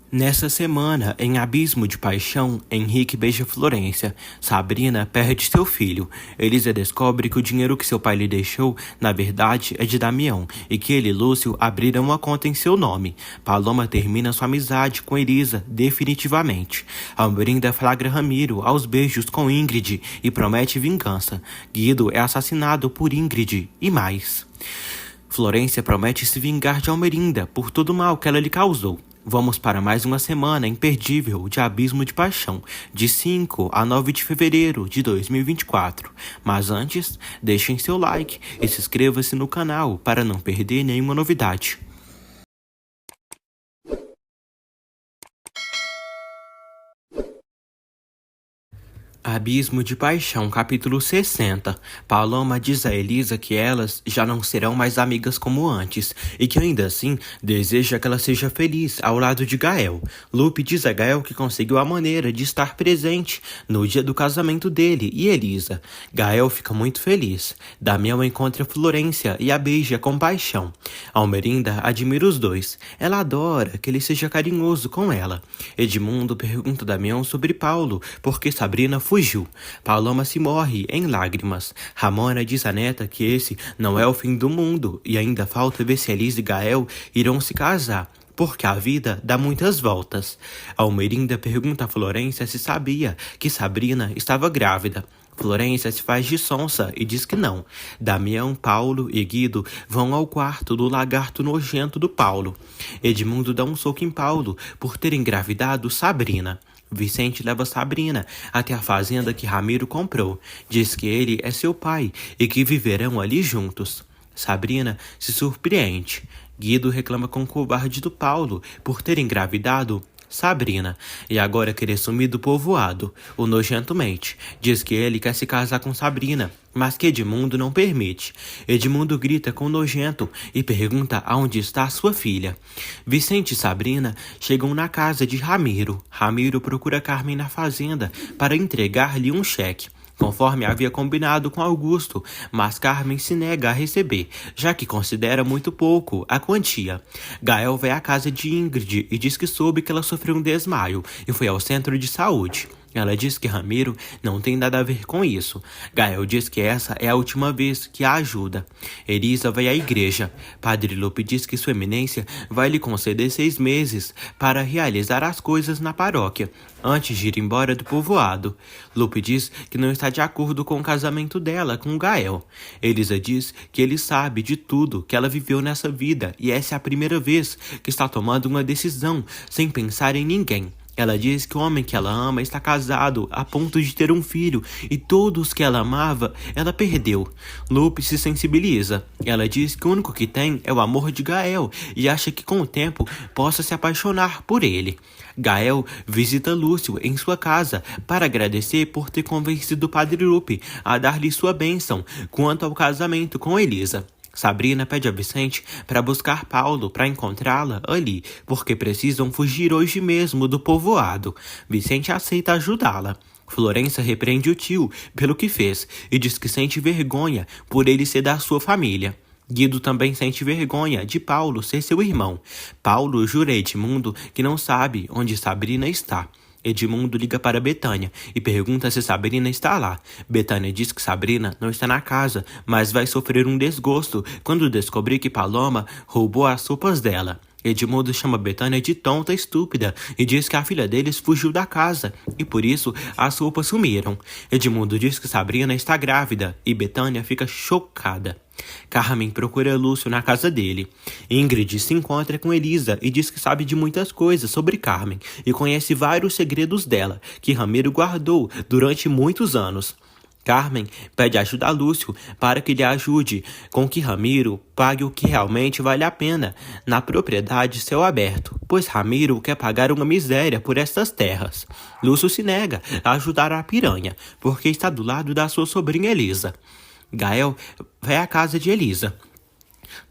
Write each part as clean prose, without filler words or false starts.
Nessa semana, em Abismo de Paixão, Henrique beija Florência. Sabrina perde seu filho. Elisa descobre que o dinheiro que seu pai lhe deixou, na verdade, é de Damião, e que ele e Lúcio abriram uma conta em seu nome. Paloma termina sua amizade com Elisa, definitivamente. Almerinda flagra Ramiro aos beijos com Ingrid e promete vingança. Guido é assassinado por Ingrid e mais. Florência promete se vingar de Almerinda por todo o mal que ela lhe causou. Vamos para mais uma semana imperdível de Abismo de Paixão, de 5 a 9 de fevereiro de 2024. Mas antes, deixem seu like e se inscreva-se no canal para não perder nenhuma novidade. Abismo de Paixão, capítulo 60. Paloma diz a Elisa que elas já não serão mais amigas como antes, e que ainda assim deseja que ela seja feliz ao lado de Gael. Lupe diz a Gael que conseguiu a maneira de estar presente no dia do casamento dele e Elisa. Gael fica muito feliz. Damião encontra Florência e a beija com paixão. Almerinda admira os dois. Ela adora que ele seja carinhoso com ela. Edmundo pergunta a Damião sobre Paulo, porque Sabrina fugiu. Paloma se morre em lágrimas. Ramona diz à neta que esse não é o fim do mundo e ainda falta ver se Elisa e Gael irão se casar, porque a vida dá muitas voltas. Almerinda pergunta a Florência se sabia que Sabrina estava grávida. Florência se faz de sonsa e diz que não. Damião, Paulo e Guido vão ao quarto do lagarto nojento do Paulo. Edmundo dá um soco em Paulo por ter engravidado Sabrina. Vicente leva Sabrina até a fazenda que Ramiro comprou. Diz que ele é seu pai e que viverão ali juntos. Sabrina se surpreende. Guido reclama com o covarde do Paulo por ter engravidado Sabrina e agora querer sumir do povoado. O nojento mente. Diz que ele quer se casar com Sabrina, mas que Edmundo não permite. Edmundo grita com o nojento e pergunta aonde está sua filha. Vicente e Sabrina chegam na casa de Ramiro. Ramiro procura Carmen na fazenda para entregar-lhe um cheque, conforme havia combinado com Augusto, mas Carmen se nega a receber, já que considera muito pouco a quantia. Gael vai à casa de Ingrid e diz que soube que ela sofreu um desmaio e foi ao centro de saúde. Ela diz que Ramiro não tem nada a ver com isso. Gael diz que essa é a última vez que a ajuda. Elisa vai à igreja. Padre Lupe diz que sua eminência vai lhe conceder 6 meses para realizar as coisas na paróquia, antes de ir embora do povoado. Lupe diz que não está de acordo com o casamento dela com Gael. Elisa diz que ele sabe de tudo que ela viveu nessa vida e essa é a primeira vez que está tomando uma decisão sem pensar em ninguém. Ela diz que o homem que ela ama está casado a ponto de ter um filho e todos que ela amava, ela perdeu. Lupe se sensibiliza. Ela diz que o único que tem é o amor de Gael e acha que com o tempo possa se apaixonar por ele. Gael visita Lúcio em sua casa para agradecer por ter convencido o Padre Lupe a dar-lhe sua bênção quanto ao casamento com Elisa. Sabrina pede a Vicente para buscar Paulo para encontrá-la ali, porque precisam fugir hoje mesmo do povoado. Vicente aceita ajudá-la. Florência repreende o tio pelo que fez e diz que sente vergonha por ele ser da sua família. Guido também sente vergonha de Paulo ser seu irmão. Paulo jura a Edmundo que não sabe onde Sabrina está. Edmundo liga para Betânia e pergunta se Sabrina está lá. Betânia diz que Sabrina não está na casa, mas vai sofrer um desgosto quando descobrir que Paloma roubou as sopas dela. Edmundo chama Betânia de tonta e estúpida e diz que a filha deles fugiu da casa e por isso as roupas sumiram. Edmundo diz que Sabrina está grávida e Betânia fica chocada. Carmen procura Lúcio na casa dele. Ingrid se encontra com Elisa e diz que sabe de muitas coisas sobre Carmen e conhece vários segredos dela que Ramiro guardou durante muitos anos. Carmen pede ajuda a Lúcio para que lhe ajude com que Ramiro pague o que realmente vale a pena na propriedade céu aberto, pois Ramiro quer pagar uma miséria por estas terras. Lúcio se nega a ajudar a piranha, porque está do lado da sua sobrinha Elisa. Gael vai à casa de Elisa.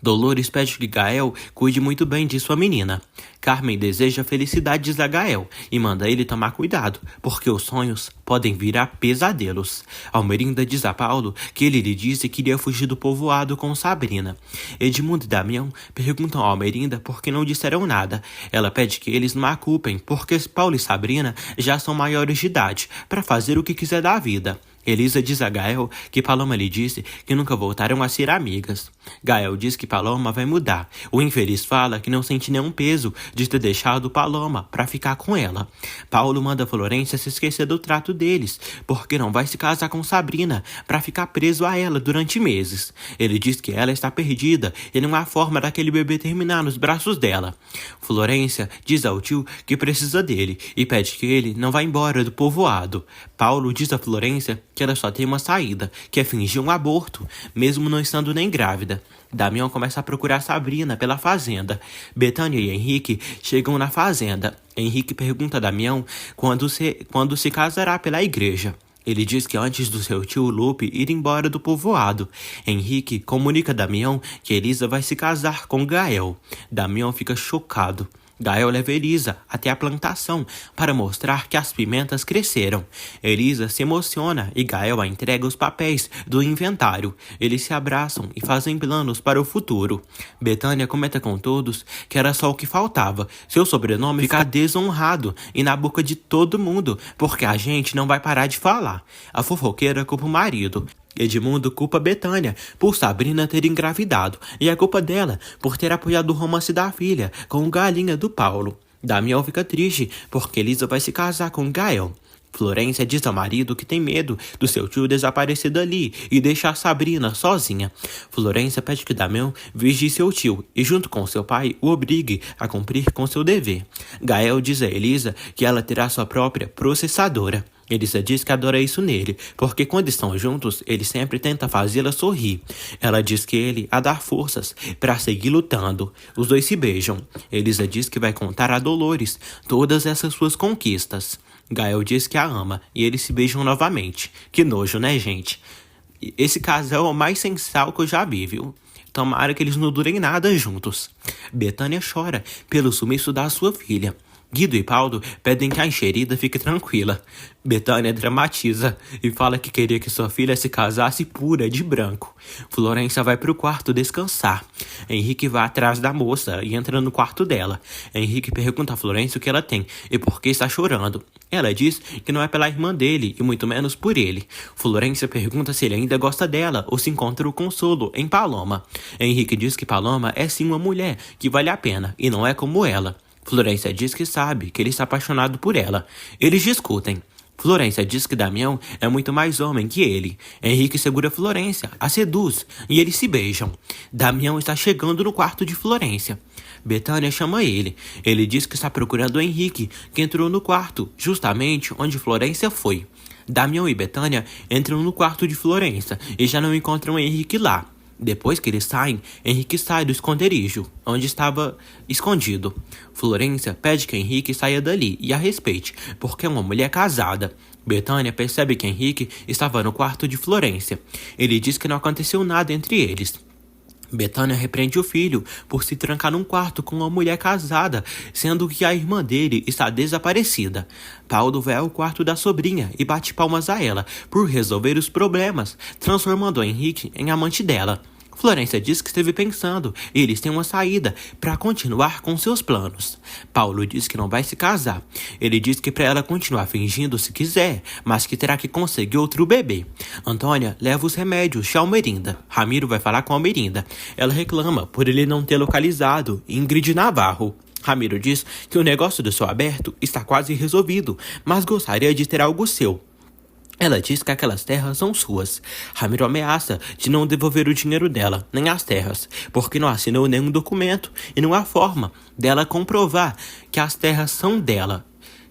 Dolores pede que Gael cuide muito bem de sua menina. Carmen deseja a felicidade de Gael e manda ele tomar cuidado, porque os sonhos podem virar pesadelos. Almerinda diz a Paulo que ele lhe disse que iria fugir do povoado com Sabrina. Edmundo e Damião perguntam a Almerinda por que não disseram nada. Ela pede que eles não a culpem, porque Paulo e Sabrina já são maiores de idade para fazer o que quiser da vida. Elisa diz a Gael que Paloma lhe disse que nunca voltaram a ser amigas. Gael diz que Paloma vai mudar. O infeliz fala que não sente nenhum peso de ter deixado Paloma para ficar com ela. Paulo manda Florência se esquecer do trato deles, porque não vai se casar com Sabrina para ficar preso a ela durante meses. Ele diz que ela está perdida e não há forma daquele bebê terminar nos braços dela. Florência diz ao tio que precisa dele e pede que ele não vá embora do povoado. Paulo diz a Florência que ela só tem uma saída, que é fingir um aborto, mesmo não estando nem grávida. Damião começa a procurar Sabrina pela fazenda. Betânia e Henrique chegam na fazenda. Henrique pergunta a Damião quando se casará pela igreja. Ele diz que antes do seu tio Lupe ir embora do povoado. Henrique comunica a Damião que Elisa vai se casar com Gael. Damião fica chocado. Gael leva Elisa até a plantação para mostrar que as pimentas cresceram. Elisa se emociona e Gael a entrega os papéis do inventário. Eles se abraçam e fazem planos para o futuro. Betânia comenta com todos que era só o que faltava. Seu sobrenome ficar desonrado e na boca de todo mundo, porque a gente não vai parar de falar. A fofoqueira culpa o marido. Edmundo culpa Betânia por Sabrina ter engravidado e a culpa dela por ter apoiado o romance da filha com o Galinha do Paulo. Damião fica triste porque Elisa vai se casar com Gael. Florência diz ao marido que tem medo do seu tio desaparecer dali e deixar Sabrina sozinha. Florência pede que Damião vigie seu tio e, junto com seu pai, o obrigue a cumprir com seu dever. Gael diz a Elisa que ela terá sua própria processadora. Elisa diz que adora isso nele, porque quando estão juntos, ele sempre tenta fazê-la sorrir. Ela diz que ele a dá forças para seguir lutando. Os dois se beijam. Elisa diz que vai contar a Dolores todas essas suas conquistas. Gael diz que a ama e eles se beijam novamente. Que nojo, né, gente? Esse casal é o mais sensual que eu já vi, viu? Tomara que eles não durem nada juntos. Betânia chora pelo sumiço da sua filha. Guido e Paulo pedem que a enxerida fique tranquila. Betânia dramatiza e fala que queria que sua filha se casasse pura de branco. Florência vai para o quarto descansar. Henrique vai atrás da moça e entra no quarto dela. Henrique pergunta a Florência o que ela tem e por que está chorando. Ela diz que não é pela irmã dele e muito menos por ele. Florência pergunta se ele ainda gosta dela ou se encontra o consolo em Paloma. Henrique diz que Paloma é sim uma mulher que vale a pena e não é como ela. Florência diz que sabe que ele está apaixonado por ela. Eles discutem. Florência diz que Damião é muito mais homem que ele. Henrique segura Florência, a seduz e eles se beijam. Damião está chegando no quarto de Florência. Betânia chama ele. Ele diz que está procurando o Henrique, que entrou no quarto, justamente onde Florência foi. Damião e Betânia entram no quarto de Florência e já não encontram Henrique lá. Depois que eles saem, Henrique sai do esconderijo, onde estava escondido. Florência pede que Henrique saia dali e a respeite, porque é uma mulher casada. Betânia percebe que Henrique estava no quarto de Florência. Ele diz que não aconteceu nada entre eles. Betânia repreende o filho por se trancar num quarto com uma mulher casada, sendo que a irmã dele está desaparecida. Paulo vai ao quarto da sobrinha e bate palmas a ela por resolver os problemas, transformando Henrique em amante dela. Florência diz que esteve pensando e eles têm uma saída para continuar com seus planos. Paulo diz que não vai se casar. Ele diz que para ela continuar fingindo se quiser, mas que terá que conseguir outro bebê. Antônia leva os remédios de Almerinda. Ramiro vai falar com Almerinda. Ela reclama por ele não ter localizado Ingrid Navarro. Ramiro diz que o negócio do céu aberto está quase resolvido, mas gostaria de ter algo seu. Ela diz que aquelas terras são suas. Ramiro ameaça de não devolver o dinheiro dela, nem as terras, porque não assinou nenhum documento e não há forma dela comprovar que as terras são dela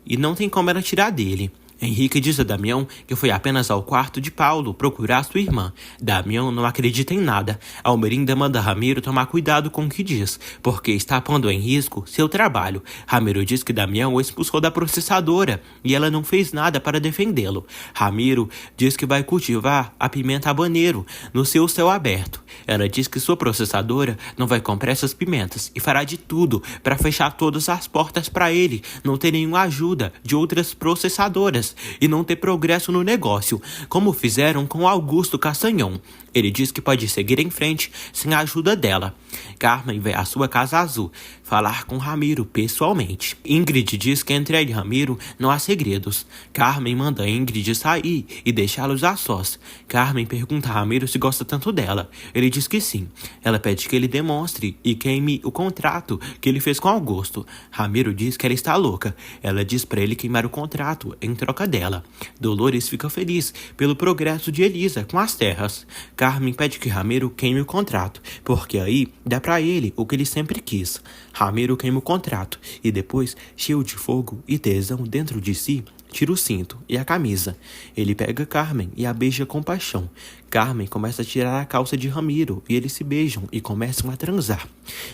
e não tem como ela tirar dele. Henrique diz a Damião que foi apenas ao quarto de Paulo procurar sua irmã. Damião não acredita em nada. Almerinda manda Ramiro tomar cuidado com o que diz, porque está pondo em risco seu trabalho. Ramiro diz que Damião o expulsou da processadora e ela não fez nada para defendê-lo. Ramiro diz que vai cultivar a pimenta habaneiro no seu céu aberto. Ela diz que sua processadora não vai comprar essas pimentas e fará de tudo para fechar todas as portas para ele não ter nenhuma ajuda de outras processadoras e não ter progresso no negócio, como fizeram com Augusto Castanhon. Ele diz que pode seguir em frente sem a ajuda dela. Carmen vai à sua casa azul falar com Ramiro pessoalmente. Ingrid diz que entre ele e Ramiro não há segredos. Carmen manda Ingrid sair e deixá-los a sós. Carmen pergunta a Ramiro se gosta tanto dela. Ele diz que sim. Ela pede que ele demonstre e queime o contrato que ele fez com Augusto. Ramiro diz que ela está louca. Ela diz para ele queimar o contrato em troca dela. Dolores fica feliz pelo progresso de Elisa com as terras. Carmen pede que Ramiro queime o contrato, porque aí dá pra ele o que ele sempre quis. Ramiro queima o contrato e depois, cheio de fogo e tesão dentro de si, tira o cinto e a camisa. Ele pega Carmen e a beija com paixão. Carmen começa a tirar a calça de Ramiro e eles se beijam e começam a transar.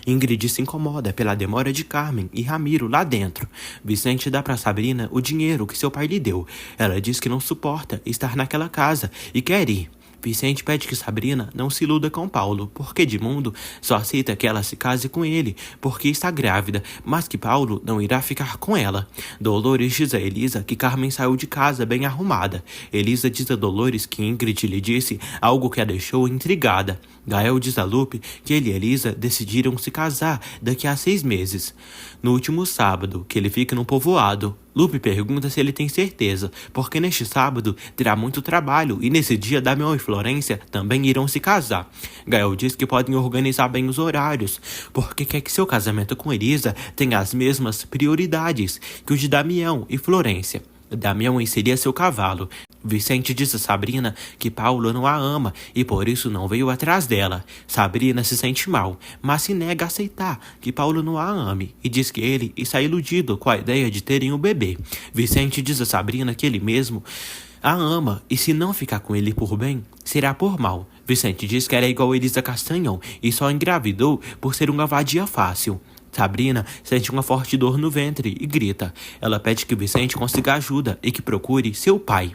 Ingrid se incomoda pela demora de Carmen e Ramiro lá dentro. Vicente dá para Sabrina o dinheiro que seu pai lhe deu. Ela diz que não suporta estar naquela casa e quer ir. Vicente pede que Sabrina não se iluda com Paulo, porque Edmundo só aceita que ela se case com ele, porque está grávida, mas que Paulo não irá ficar com ela. Dolores diz a Elisa que Carmen saiu de casa bem arrumada. Elisa diz a Dolores que Ingrid lhe disse algo que a deixou intrigada. Gael diz a Lupe que ele e Elisa decidiram se casar daqui a 6 meses. No último sábado, que ele fica no povoado. Lupe pergunta se ele tem certeza, porque neste sábado terá muito trabalho e nesse dia Damião e Florência também irão se casar. Gael diz que podem organizar bem os horários, porque quer que seu casamento com Elisa tenha as mesmas prioridades que o de Damião e Florência. Damião seria seu cavalo. Vicente diz a Sabrina que Paulo não a ama e por isso não veio atrás dela. Sabrina se sente mal, mas se nega a aceitar que Paulo não a ame e diz que ele está iludido com a ideia de terem um bebê. Vicente diz a Sabrina que ele mesmo a ama e se não ficar com ele por bem, será por mal. Vicente diz que ela é igual a Elisa Castanhon e só engravidou por ser uma vadia fácil. Sabrina sente uma forte dor no ventre e grita. Ela pede que Vicente consiga ajuda e que procure seu pai.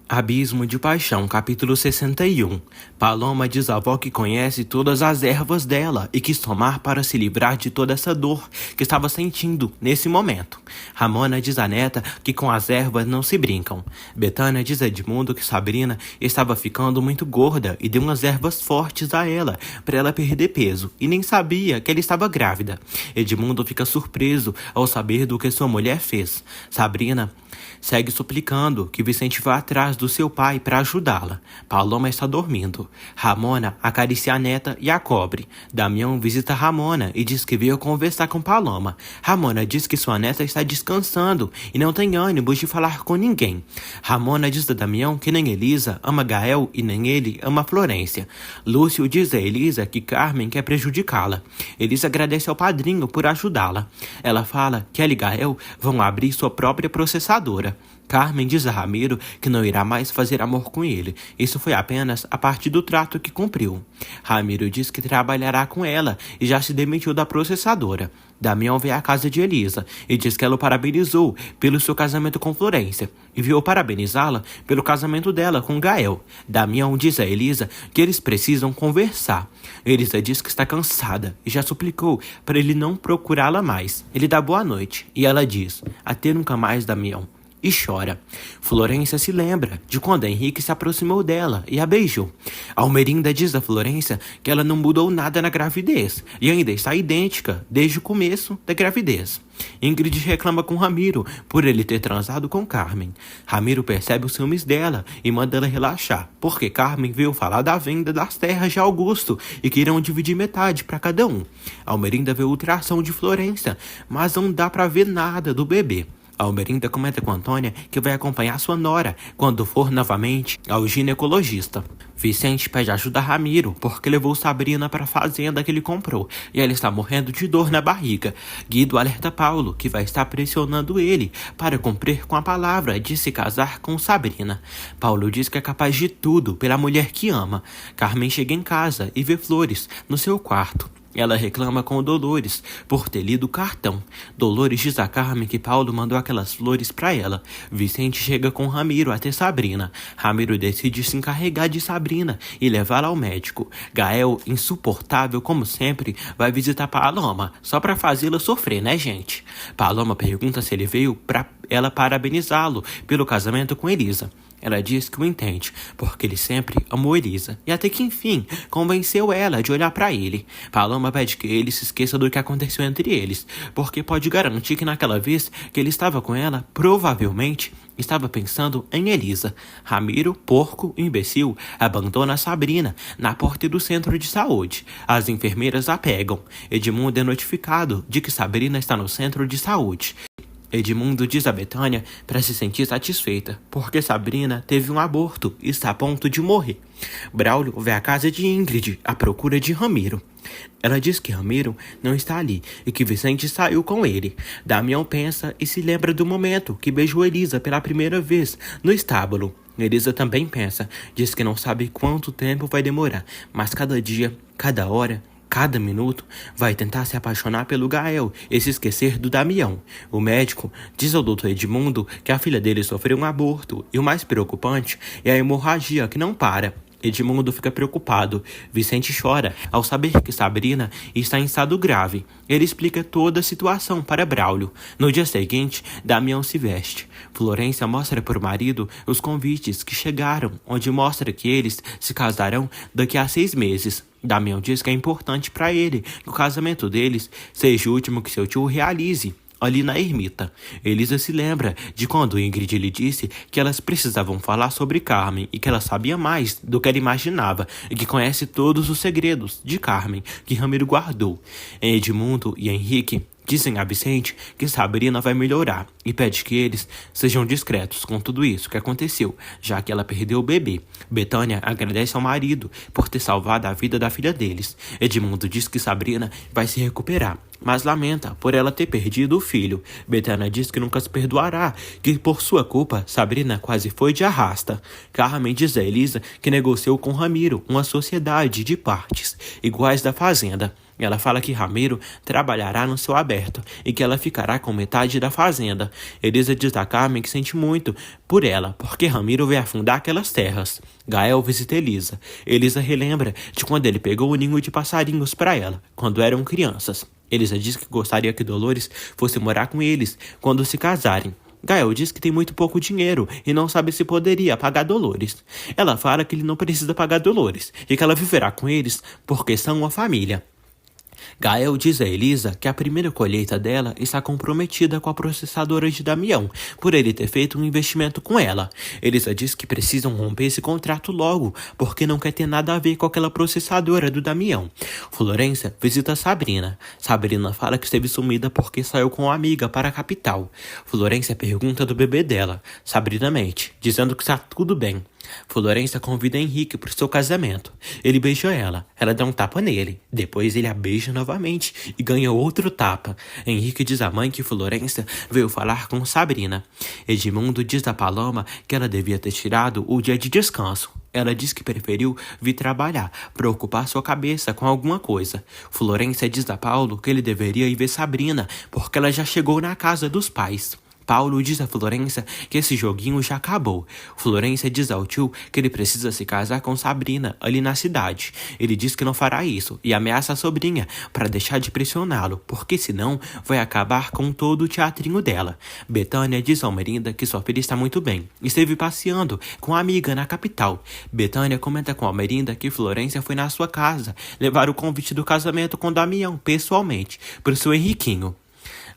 Abismo de Paixão, capítulo 61. Paloma diz à avó que conhece todas as ervas dela e quis tomar para se livrar de toda essa dor que estava sentindo nesse momento. Ramona diz à neta que com as ervas não se brincam. Betânia diz a Edmundo que Sabrina estava ficando muito gorda e deu umas ervas fortes a ela para ela perder peso e nem sabia que ela estava grávida. Edmundo fica surpreso ao saber do que sua mulher fez. Sabrina segue suplicando que Vicente vá atrás do seu pai para ajudá-la. Paloma está dormindo. Ramona acaricia a neta e a cobre. Damião visita Ramona e diz que veio conversar com Paloma. Ramona diz que sua neta está descansando e não tem ânimo de falar com ninguém. Ramona diz a Damião que nem Elisa ama Gael e nem ele ama Florência. Lúcio diz a Elisa que Carmen quer prejudicá-la. Elisa agradece ao padrinho por ajudá-la. Ela fala que ela e Gael vão abrir sua própria processadora. Carmen diz a Ramiro que não irá mais fazer amor com ele. Isso foi apenas a parte do trato que cumpriu. Ramiro diz que trabalhará com ela e já se demitiu da processadora. Damião veio à casa de Elisa e diz que ela o parabenizou pelo seu casamento com Florência e veio parabenizá-la pelo casamento dela com Gael. Damião diz a Elisa que eles precisam conversar. Elisa diz que está cansada e já suplicou para ele não procurá-la mais. Ele dá boa noite e ela diz: até nunca mais, Damião. E chora. Florência se lembra de quando Henrique se aproximou dela e a beijou. Almerinda diz a Florência que ela não mudou nada na gravidez e ainda está idêntica desde o começo da gravidez. Ingrid reclama com Ramiro por ele ter transado com Carmen. Ramiro percebe os ciúmes dela e manda ela relaxar, porque Carmen veio falar da venda das terras de Augusto e que irão dividir metade para cada um. Almerinda vê a ultrassom de Florência, mas não dá para ver nada do bebê. Almerinda comenta com Antônia que vai acompanhar sua nora quando for novamente ao ginecologista. Vicente pede ajuda a Ramiro, porque levou Sabrina para a fazenda que ele comprou, e ela está morrendo de dor na barriga. Guido alerta Paulo, que vai estar pressionando ele para cumprir com a palavra de se casar com Sabrina. Paulo diz que é capaz de tudo pela mulher que ama. Carmen chega em casa e vê flores no seu quarto. Ela reclama com Dolores por ter lido o cartão. Dolores diz a Carmen que Paulo mandou aquelas flores para ela. Vicente chega com Ramiro até Sabrina. Ramiro decide se encarregar de Sabrina e levá-la ao médico. Gael, insuportável como sempre, vai visitar Paloma, só para fazê-la sofrer, né, gente? Paloma pergunta se ele veio para ela parabenizá-lo pelo casamento com Elisa. Ela diz que o entende, porque ele sempre amou Elisa, e até que enfim convenceu ela de olhar para ele. Paloma pede que ele se esqueça do que aconteceu entre eles, porque pode garantir que naquela vez que ele estava com ela, provavelmente estava pensando em Elisa. Ramiro, porco, imbecil, abandona Sabrina na porta do centro de saúde. As enfermeiras a pegam. Edmundo é notificado de que Sabrina está no centro de saúde. Edmundo diz a Betânia para se sentir satisfeita, porque Sabrina teve um aborto e está a ponto de morrer. Braulio vai à casa de Ingrid à procura de Ramiro. Ela diz que Ramiro não está ali e que Vicente saiu com ele. Damião pensa e se lembra do momento que beijou Elisa pela primeira vez no estábulo. Elisa também pensa, diz que não sabe quanto tempo vai demorar, mas cada dia, cada hora, cada minuto, vai tentar se apaixonar pelo Gael e se esquecer do Damião. O médico diz ao Dr. Edmundo que a filha dele sofreu um aborto e o mais preocupante é a hemorragia que não para. Edmundo fica preocupado. Vicente chora ao saber que Sabrina está em estado grave. Ele explica toda a situação para Braulio. No dia seguinte, Damião se veste. Florência mostra para o marido os convites que chegaram, onde mostra que eles se casarão daqui a 6 meses. Damião diz que é importante para ele que o casamento deles seja o último que seu tio realize ali na ermita. Elisa se lembra de quando Ingrid lhe disse que elas precisavam falar sobre Carmen e que ela sabia mais do que ela imaginava e que conhece todos os segredos de Carmen que Ramiro guardou. Edmundo e Henrique dizem a Vicente que Sabrina vai melhorar e pede que eles sejam discretos com tudo isso que aconteceu, já que ela perdeu o bebê. Betânia agradece ao marido por ter salvado a vida da filha deles. Edmundo diz que Sabrina vai se recuperar, mas lamenta por ela ter perdido o filho. Betânia diz que nunca se perdoará, que por sua culpa Sabrina quase foi de arrasta. Carmen diz a Elisa que negociou com Ramiro uma sociedade de partes iguais da fazenda. Ela fala que Ramiro trabalhará no céu aberto e que ela ficará com metade da fazenda. Elisa diz a Carmen que sente muito por ela, porque Ramiro vai afundar aquelas terras. Gael visita Elisa. Elisa relembra de quando ele pegou o ninho de passarinhos para ela, quando eram crianças. Elisa diz que gostaria que Dolores fosse morar com eles quando se casarem. Gael diz que tem muito pouco dinheiro e não sabe se poderia pagar Dolores. Ela fala que ele não precisa pagar Dolores e que ela viverá com eles porque são uma família. Gael diz a Elisa que a primeira colheita dela está comprometida com a processadora de Damião, por ele ter feito um investimento com ela. Elisa diz que precisam romper esse contrato logo, porque não quer ter nada a ver com aquela processadora do Damião. Florência visita Sabrina. Sabrina fala que esteve sumida porque saiu com uma amiga para a capital. Florência pergunta do bebê dela. Sabrina mente, dizendo que está tudo bem. Florência convida Henrique para o seu casamento. Ele beija ela. Ela dá um tapa nele. Depois ele a beija novamente e ganha outro tapa. Henrique diz à mãe que Florência veio falar com Sabrina. Edmundo diz a Paloma que ela devia ter tirado o dia de descanso. Ela diz que preferiu vir trabalhar para ocupar sua cabeça com alguma coisa. Florência diz a Paulo que ele deveria ir ver Sabrina porque ela já chegou na casa dos pais. Paulo diz a Florência que esse joguinho já acabou. Florência diz ao tio que ele precisa se casar com Sabrina ali na cidade. Ele diz que não fará isso e ameaça a sobrinha para deixar de pressioná-lo, porque senão vai acabar com todo o teatrinho dela. Betânia diz ao Almerinda que sua filha está muito bem e esteve passeando com a amiga na capital. Betânia comenta com Almerinda que Florência foi na sua casa levar o convite do casamento com Damião pessoalmente para o seu Henriquinho.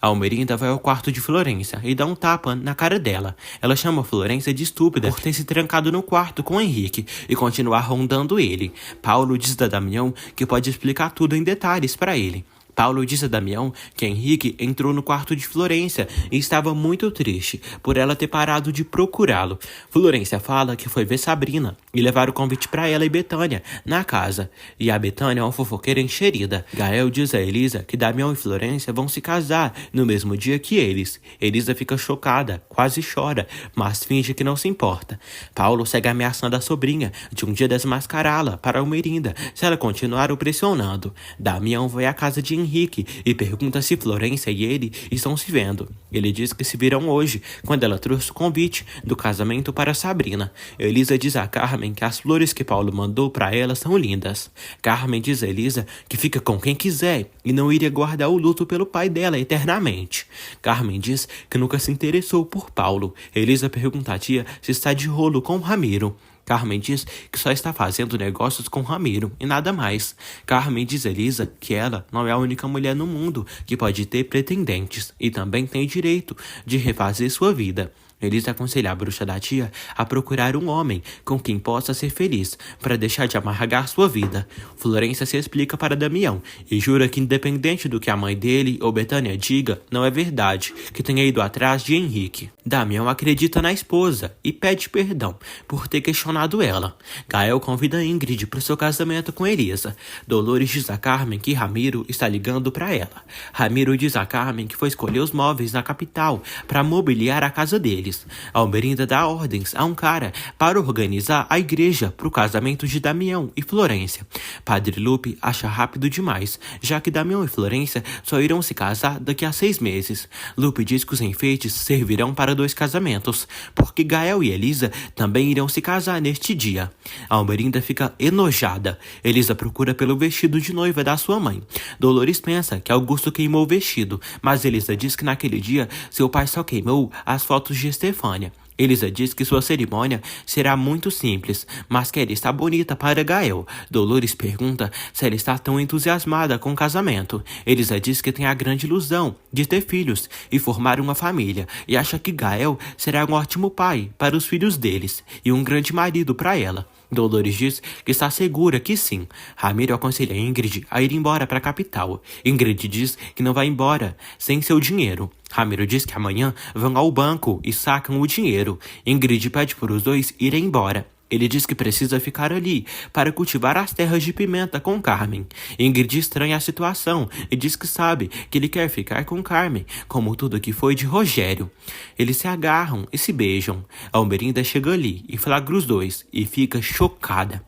A Almerinda vai ao quarto de Florência e dá um tapa na cara dela. Ela chama Florência de estúpida por ter se trancado no quarto com Henrique e continuar rondando ele. Paulo diz a Damião que pode explicar tudo em detalhes para ele. Paulo disse a Damião que Henrique entrou no quarto de Florência e estava muito triste por ela ter parado de procurá-lo. Florência fala que foi ver Sabrina e levar o convite para ela e Betânia na casa. E a Betânia é uma fofoqueira enxerida. Gael diz a Elisa que Damião e Florência vão se casar no mesmo dia que eles. Elisa fica chocada, quase chora, mas finge que não se importa. Paulo segue ameaçando a sobrinha de um dia desmascará-la para o Merinda se ela continuar o pressionando. Damião vai à casa de Henrique e pergunta se Florência e ele estão se vendo. Ele diz que se viram hoje, quando ela trouxe o convite do casamento para Sabrina. Elisa diz a Carmen que as flores que Paulo mandou para ela são lindas. Carmen diz a Elisa que fica com quem quiser e não iria guardar o luto pelo pai dela eternamente. Carmen diz que nunca se interessou por Paulo. Elisa pergunta à tia se está de rolo com Ramiro. Carmen diz que só está fazendo negócios com Ramiro e nada mais. Carmen diz a Elisa que ela não é a única mulher no mundo que pode ter pretendentes e também tem direito de refazer sua vida. Elisa aconselha a bruxa da tia a procurar um homem com quem possa ser feliz, para deixar de amargar sua vida. Florência se explica para Damião e jura que, independente do que a mãe dele ou Betânia diga, não é verdade, que tenha ido atrás de Henrique. Damião acredita na esposa e pede perdão por ter questionado ela. Gael convida Ingrid para o seu casamento com Elisa. Dolores diz a Carmen que Ramiro está ligando para ela. Ramiro diz a Carmen que foi escolher os móveis na capital para mobiliar a casa deles. Almerinda dá ordens a um cara para organizar a igreja para o casamento de Damião e Florência. Padre Lupe acha rápido demais, já que Damião e Florência só irão se casar daqui a 6 meses. Lupe diz que os enfeites servirão para 2 casamentos, porque Gael e Elisa também irão se casar neste dia. Almerinda fica enojada. Elisa procura pelo vestido de noiva da sua mãe. Dolores pensa que Augusto queimou o vestido, mas Elisa diz que naquele dia seu pai só queimou as fotos de Estefânia. Elisa diz que sua cerimônia será muito simples, mas que ela está bonita para Gael. Dolores pergunta se ela está tão entusiasmada com o casamento. Elisa diz que tem a grande ilusão de ter filhos e formar uma família, e acha que Gael será um ótimo pai para os filhos deles e um grande marido para ela. Dolores diz que está segura que sim. Ramiro aconselha Ingrid a ir embora para a capital. Ingrid diz que não vai embora sem seu dinheiro. Ramiro diz que amanhã vão ao banco e sacam o dinheiro. Ingrid pede para os dois irem embora. Ele diz que precisa ficar ali para cultivar as terras de pimenta com Carmen. Ingrid estranha a situação e diz que sabe que ele quer ficar com Carmen, como tudo que foi de Rogério. Eles se agarram e se beijam. Almerinda chega ali e flagra os dois e fica chocada.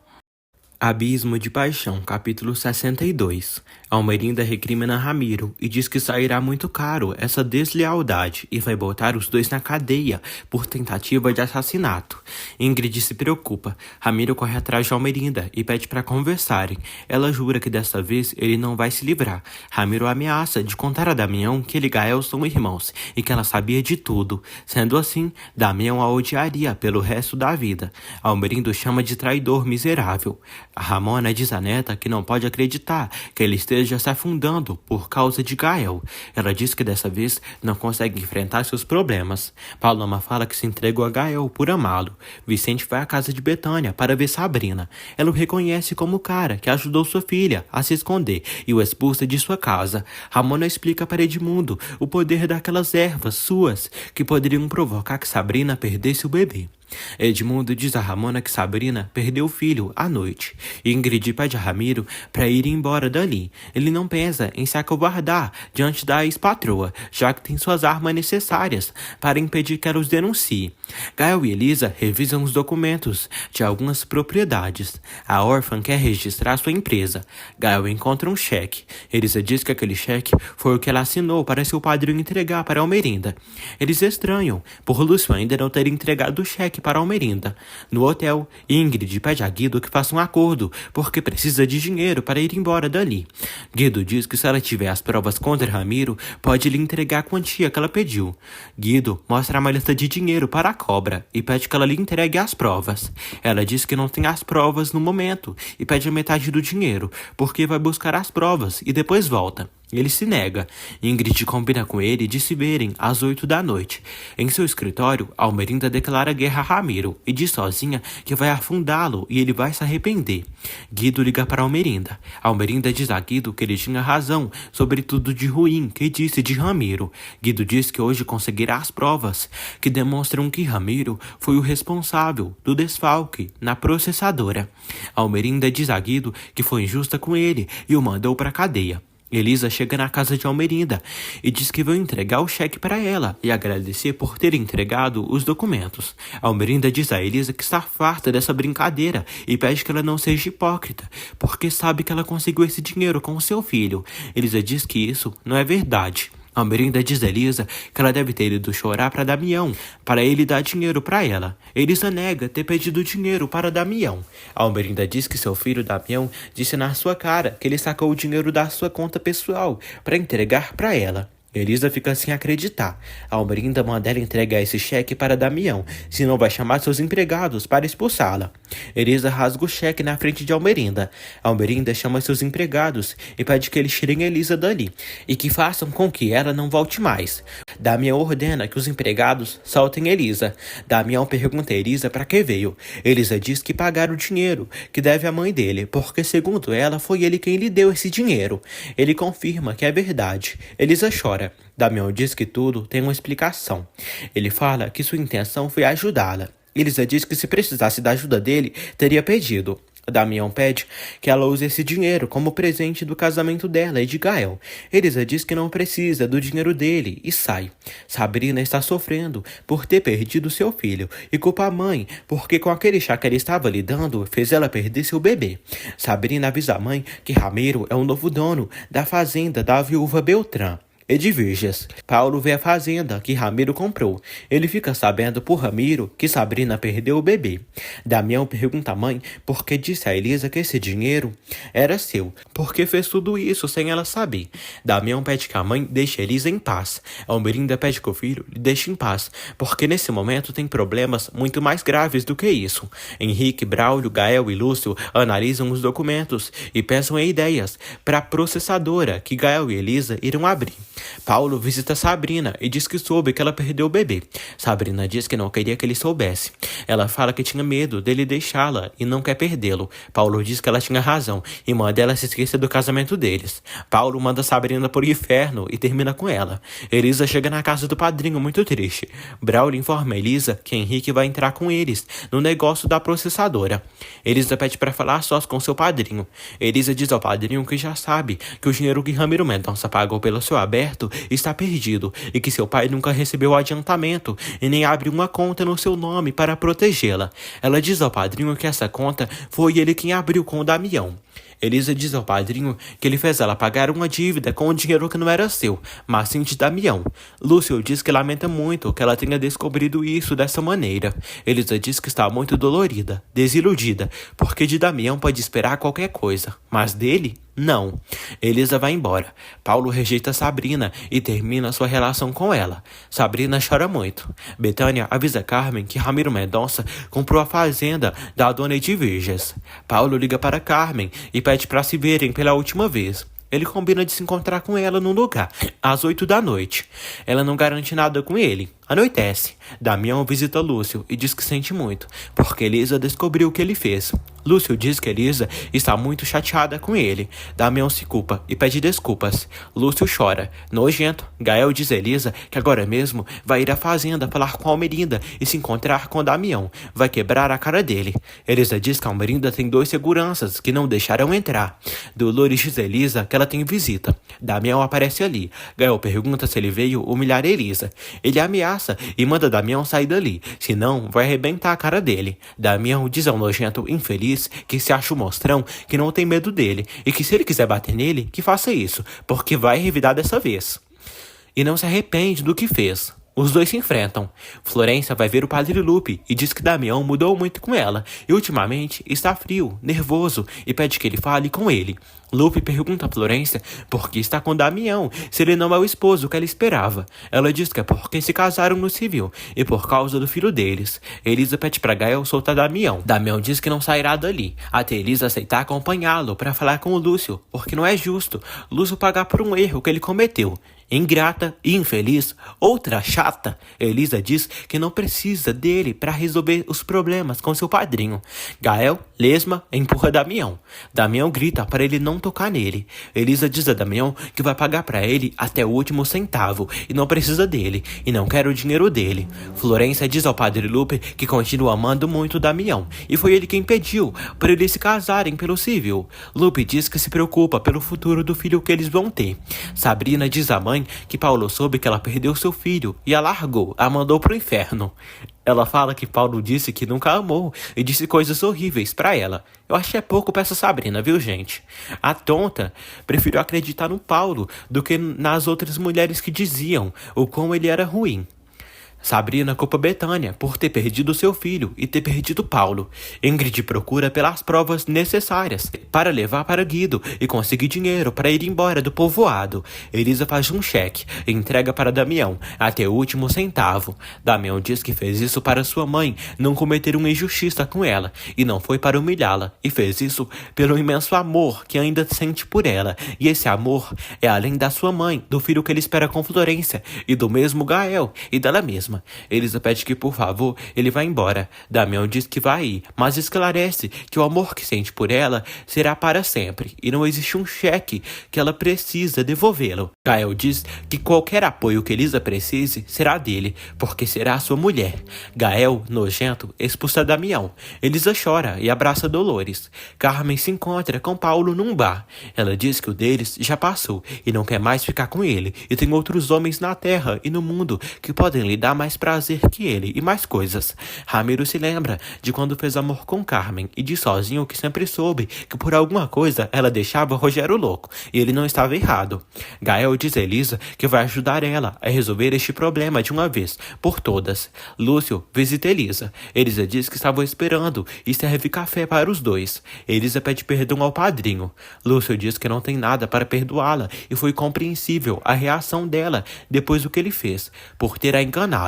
Abismo de Paixão, capítulo 62. Almerinda recrimina Ramiro e diz que sairá muito caro essa deslealdade e vai botar os dois na cadeia por tentativa de assassinato. Ingrid se preocupa. Ramiro corre atrás de Almerinda e pede para conversarem. Ela jura que dessa vez ele não vai se livrar. Ramiro ameaça de contar a Damião que ele e Gael são irmãos e que ela sabia de tudo. Sendo assim, Damião a odiaria pelo resto da vida. Almerinda o chama de traidor miserável. A Ramona diz à neta que não pode acreditar que ele esteja se afundando por causa de Gael. Ela diz que dessa vez não consegue enfrentar seus problemas. Paloma fala que se entregou a Gael por amá-lo. Vicente vai à casa de Betânia para ver Sabrina. Ela o reconhece como o cara que ajudou sua filha a se esconder e o expulsa de sua casa. Ramona explica para Edmundo o poder daquelas ervas suas que poderiam provocar que Sabrina perdesse o bebê. Edmundo diz a Ramona que Sabrina perdeu o filho à noite. Ingrid pede a Ramiro para ir embora dali. Ele não pensa em se acovardar diante da ex-patroa, já que tem suas armas necessárias para impedir que ela os denuncie. Gael e Elisa revisam os documentos de algumas propriedades. A órfã quer registrar sua empresa. Gael encontra um cheque. Elisa diz que aquele cheque foi o que ela assinou para seu padrinho entregar para Almerinda. Eles estranham por Lúcio ainda não ter entregado o cheque para Almerinda. No hotel, Ingrid pede a Guido que faça um acordo, porque precisa de dinheiro para ir embora dali. Guido diz que se ela tiver as provas contra Ramiro, pode lhe entregar a quantia que ela pediu. Guido mostra a maleta de dinheiro para a cobra e pede que ela lhe entregue as provas. Ela diz que não tem as provas no momento e pede a metade do dinheiro, porque vai buscar as provas e depois volta. Ele se nega. Ingrid combina com ele de se verem às 8 da noite. Em seu escritório, Almerinda declara guerra a Ramiro e diz sozinha que vai afundá-lo e ele vai se arrepender. Guido liga para Almerinda. Almerinda diz a Guido que ele tinha razão sobre tudo de ruim que disse de Ramiro. Guido diz que hoje conseguirá as provas que demonstram que Ramiro foi o responsável do desfalque na processadora. Almerinda diz a Guido que foi injusta com ele e o mandou para a cadeia. Elisa chega na casa de Almerinda e diz que vai entregar o cheque para ela e agradecer por ter entregado os documentos. Almerinda diz a Elisa que está farta dessa brincadeira e pede que ela não seja hipócrita, porque sabe que ela conseguiu esse dinheiro com o seu filho. Elisa diz que isso não é verdade. Almerinda diz a Elisa que ela deve ter ido chorar para Damião, para ele dar dinheiro para ela. Elisa nega ter pedido dinheiro para Damião. Almerinda diz que seu filho Damião disse na sua cara que ele sacou o dinheiro da sua conta pessoal para entregar para ela. Elisa fica sem acreditar. Almerinda manda ela entregar esse cheque para Damião, senão vai chamar seus empregados para expulsá-la. Elisa rasga o cheque na frente de Almerinda. Almerinda chama seus empregados e pede que eles tirem Elisa dali e que façam com que ela não volte mais. Damião ordena que os empregados soltem Elisa. Damião pergunta a Elisa para que veio. Elisa diz que pagaram o dinheiro que deve à mãe dele, porque segundo ela foi ele quem lhe deu esse dinheiro. Ele confirma que é verdade. Elisa chora. Damião diz que tudo tem uma explicação. Ele fala que sua intenção foi ajudá-la. Elisa diz que se precisasse da ajuda dele, teria pedido. Damião pede que ela use esse dinheiro como presente do casamento dela e de Gael. Elisa diz que não precisa do dinheiro dele e sai. Sabrina está sofrendo por ter perdido seu filho e culpa a mãe porque com aquele chá que ele estava lhe dando fez ela perder seu bebê. Sabrina avisa a mãe que Ramiro é o novo dono da fazenda da viúva Beltrán e de Virgas. Paulo vê a fazenda que Ramiro comprou. Ele fica sabendo por Ramiro que Sabrina perdeu o bebê. Damião pergunta à mãe por que disse a Elisa que esse dinheiro era seu, porque fez tudo isso sem ela saber. Damião pede que a mãe deixe Elisa em paz. Almerinda pede que o filho lhe deixe em paz, porque nesse momento tem problemas muito mais graves do que isso. Henrique, Braulio, Gael e Lúcio analisam os documentos e pensam em ideias para a processadora que Gael e Elisa irão abrir. Paulo visita Sabrina e diz que soube que ela perdeu o bebê. Sabrina diz que não queria que ele soubesse. Ela fala que tinha medo dele deixá-la e não quer perdê-lo. Paulo diz que ela tinha razão e manda ela se esquecer do casamento deles. Paulo manda Sabrina pro inferno e termina com ela. Elisa chega na casa do padrinho muito triste. Braulio informa a Elisa que Henrique vai entrar com eles no negócio da processadora. Elisa pede para falar sós com seu padrinho. Elisa diz ao padrinho que já sabe que o dinheiro que Ramiro Mendonça pagou pelo seu aberto está perdido e que seu pai nunca recebeu o adiantamento e nem abre uma conta no seu nome para protegê-la. Ela diz ao padrinho que essa conta foi ele quem abriu com o Damião. Elisa diz ao padrinho que ele fez ela pagar uma dívida com um dinheiro que não era seu, mas sim de Damião. Lúcio diz que lamenta muito que ela tenha descobrido isso dessa maneira. Elisa diz que está muito dolorida, desiludida, porque de Damião pode esperar qualquer coisa, mas dele, não. Elisa vai embora. Paulo rejeita Sabrina e termina sua relação com ela. Sabrina chora muito. Betânia avisa Carmen que Ramiro Mendonça comprou a fazenda da dona Edviges. Paulo liga para Carmen e pede para se verem pela última vez. Ele combina de se encontrar com ela num lugar, às 8 da noite. Ela não garante nada com ele. Anoitece. Damião visita Lúcio e diz que sente muito, porque Elisa descobriu o que ele fez. Lúcio diz que Elisa está muito chateada com ele. Damião se culpa e pede desculpas. Lúcio chora. Nojento, Gael diz a Elisa que agora mesmo vai ir à fazenda falar com Almerinda e se encontrar com Damião. Vai quebrar a cara dele. Elisa diz que Almerinda tem 2 seguranças que não deixarão entrar. Dolores diz a Elisa que ela tem visita. Damião aparece ali. Gael pergunta se ele veio humilhar Elisa. Ele ameaça e manda Damião sair dali, senão vai arrebentar a cara dele. Damião diz ao nojento infeliz que se acha o mostrão que não tem medo dele e que se ele quiser bater nele, que faça isso, porque vai revidar dessa vez. E não se arrepende do que fez. Os dois se enfrentam. Florência vai ver o padre Lupe e diz que Damião mudou muito com ela e ultimamente está frio, nervoso e pede que ele fale com ele. Lupe pergunta a Florência por que está com Damião, se ele não é o esposo que ela esperava. Ela diz que é porque se casaram no civil e por causa do filho deles. Elisa pede para Gael soltar Damião. Damião diz que não sairá dali, até Elisa aceitar acompanhá-lo para falar com o Lúcio, porque não é justo Lúcio pagar por um erro que ele cometeu. Ingrata e infeliz, outra chata, Elisa diz que não precisa dele para resolver os problemas com seu padrinho. Gael, lesma, empurra Damião. Damião grita para ele não tocar nele. Elisa diz a Damião que vai pagar para ele até o último centavo e não precisa dele, e não quer o dinheiro dele. Florência diz ao padre Lupe que continua amando muito Damião, e foi ele quem pediu para eles se casarem pelo civil. Lupe diz que se preocupa pelo futuro do filho que eles vão ter. Sabrina diz à mãe que Paulo soube que ela perdeu seu filho e a largou, a mandou pro inferno. Ela fala que Paulo disse que nunca amou e disse coisas horríveis pra ela. Eu acho que é pouco pra essa Sabrina, viu, gente? A tonta preferiu acreditar no Paulo do que nas outras mulheres que diziam o quão ele era ruim. Sabrina culpa Betânia por ter perdido seu filho e ter perdido Paulo. Ingrid procura pelas provas necessárias para levar para Guido e conseguir dinheiro para ir embora do povoado. Elisa faz um cheque e entrega para Damião até o último centavo. Damião diz que fez isso para sua mãe não cometer uma injustiça com ela e não foi para humilhá-la, e fez isso pelo imenso amor que ainda sente por ela. E esse amor é além da sua mãe, do filho que ele espera com Florência e do mesmo Gael e dela mesma. Elisa pede que, por favor, ele vá embora. Damião diz que vai ir, mas esclarece que o amor que sente por ela será para sempre e não existe um cheque que ela precisa devolvê-lo. Gael diz que qualquer apoio que Elisa precise será dele, porque será sua mulher. Gael, nojento, expulsa Damião. Elisa chora e abraça Dolores. Carmen se encontra com Paulo num bar. Ela diz que o deles já passou e não quer mais ficar com ele, e tem outros homens na terra e no mundo que podem lhe dar mais prazer que ele e mais coisas. Ramiro se lembra de quando fez amor com Carmen e diz sozinho que sempre soube que por alguma coisa ela deixava Rogério louco e ele não estava errado. Gael diz a Elisa que vai ajudar ela a resolver este problema de uma vez por todas. Lúcio visita Elisa. Elisa diz que estava esperando e serve café para os dois. Elisa pede perdão ao padrinho. Lúcio diz que não tem nada para perdoá-la e foi compreensível a reação dela depois do que ele fez, por ter a enganado.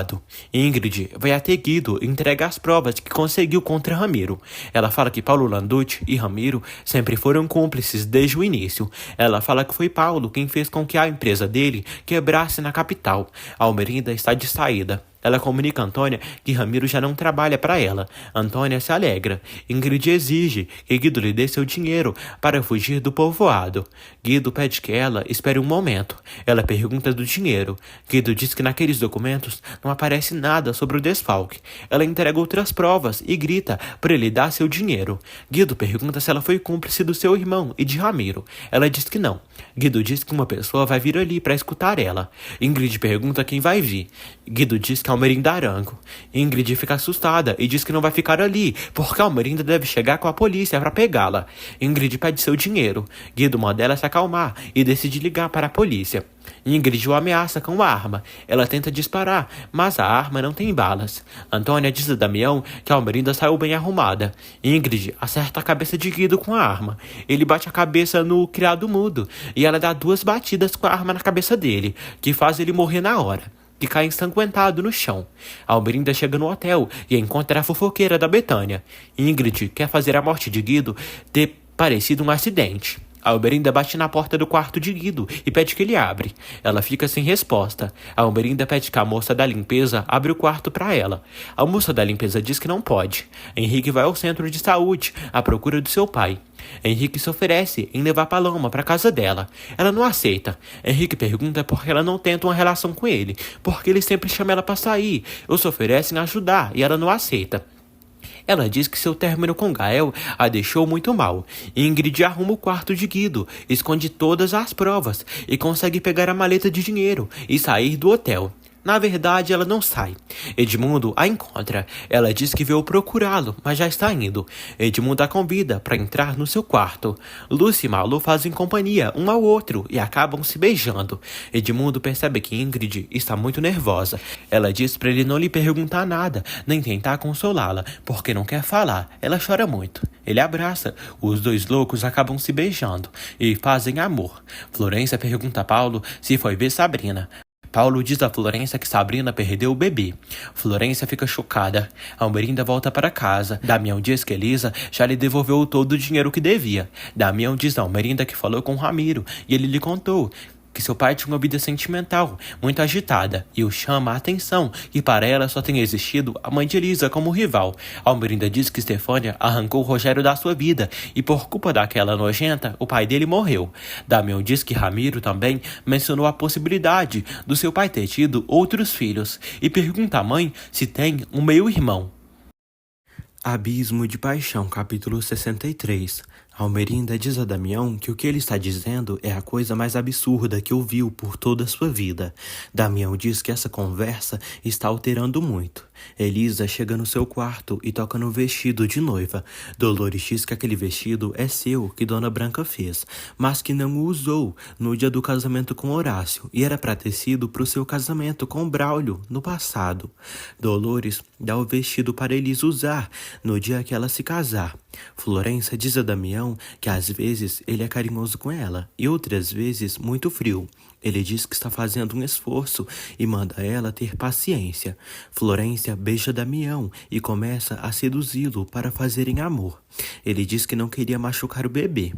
Ingrid vai até Guido e entrega as provas que conseguiu contra Ramiro. Ela fala que Paulo Landucci e Ramiro sempre foram cúmplices desde o início. Ela fala que foi Paulo quem fez com que a empresa dele quebrasse na capital. Almerinda está de saída. Ela comunica a Antônia que Ramiro já não trabalha para ela. Antônia se alegra. Ingrid exige que Guido lhe dê seu dinheiro para fugir do povoado. Guido pede que ela espere um momento. Ela pergunta do dinheiro. Guido diz que naqueles documentos não aparece nada sobre o desfalque. Ela entrega outras provas e grita para ele dar seu dinheiro. Guido pergunta se ela foi cúmplice do seu irmão e de Ramiro. Ela diz que não. Guido diz que uma pessoa vai vir ali para escutar ela. Ingrid pergunta quem vai vir. Guido diz que Almerinda Arango. Ingrid fica assustada e diz que não vai ficar ali, porque Almerinda deve chegar com a polícia para pegá-la. Ingrid pede seu dinheiro. Guido manda ela se acalmar e decide ligar para a polícia. Ingrid o ameaça com uma arma. Ela tenta disparar, mas a arma não tem balas. Antônia diz a Damião que Almerinda saiu bem arrumada. Ingrid acerta a cabeça de Guido com a arma. Ele bate a cabeça no criado mudo e ela dá 2 batidas com a arma na cabeça dele, que faz ele morrer na hora, que cai ensanguentado no chão. Almerinda chega no hotel e encontra a fofoqueira da Betânia. Ingrid quer fazer a morte de Guido ter parecido um acidente. Almerinda bate na porta do quarto de Guido e pede que ele abre. Ela fica sem resposta. Almerinda pede que a moça da limpeza abra o quarto para ela. A moça da limpeza diz que não pode. Henrique vai ao centro de saúde à procura do seu pai. Henrique se oferece em levar Paloma para casa dela. Ela não aceita. Henrique pergunta por que ela não tenta uma relação com ele, porque ele sempre chama ela para sair, ou se oferece em ajudar e ela não aceita. Ela diz que seu término com Gael a deixou muito mal. Ingrid arruma o quarto de Guido, esconde todas as provas e consegue pegar a maleta de dinheiro e sair do hotel. Na verdade, ela não sai. Edmundo a encontra. Ela diz que veio procurá-lo, mas já está indo. Edmundo a convida para entrar no seu quarto. Lúcia e Malu fazem companhia um ao outro e acabam se beijando. Edmundo percebe que Ingrid está muito nervosa. Ela diz para ele não lhe perguntar nada, nem tentar consolá-la, porque não quer falar. Ela chora muito. Ele abraça. Os dois loucos acabam se beijando e fazem amor. Florência pergunta a Paulo se foi ver Sabrina. Paulo diz a Florência que Sabrina perdeu o bebê. Florência fica chocada. Almerinda volta para casa. Damião diz que Elisa já lhe devolveu todo o dinheiro que devia. Damião diz a Almerinda que falou com Ramiro e ele lhe contou que seu pai tinha uma vida sentimental, muito agitada, e o chama a atenção, que para ela só tem existido a mãe de Elisa como rival. Almerinda diz que Stefânia arrancou Rogério da sua vida, e por culpa daquela nojenta, o pai dele morreu. Damião diz que Ramiro também mencionou a possibilidade do seu pai ter tido outros filhos, e pergunta à mãe se tem um meio-irmão. Abismo de Paixão, capítulo 63. Almerinda diz a Damião que o que ele está dizendo é a coisa mais absurda que ouviu por toda a sua vida. Damião diz que essa conversa está alterando muito. Elisa chega no seu quarto e toca no vestido de noiva. Dolores diz que aquele vestido é seu, que Dona Branca fez, mas que não o usou no dia do casamento com Horácio e era para ter sido para o seu casamento com Braulio no passado. Dolores dá o vestido para Elisa usar no dia que ela se casar. Florência diz a Damião que às vezes ele é carinhoso com ela e outras vezes muito frio. Ele diz que está fazendo um esforço e manda ela ter paciência. Florência beija Damião e começa a seduzi-lo para fazerem amor. Ele diz que não queria machucar o bebê.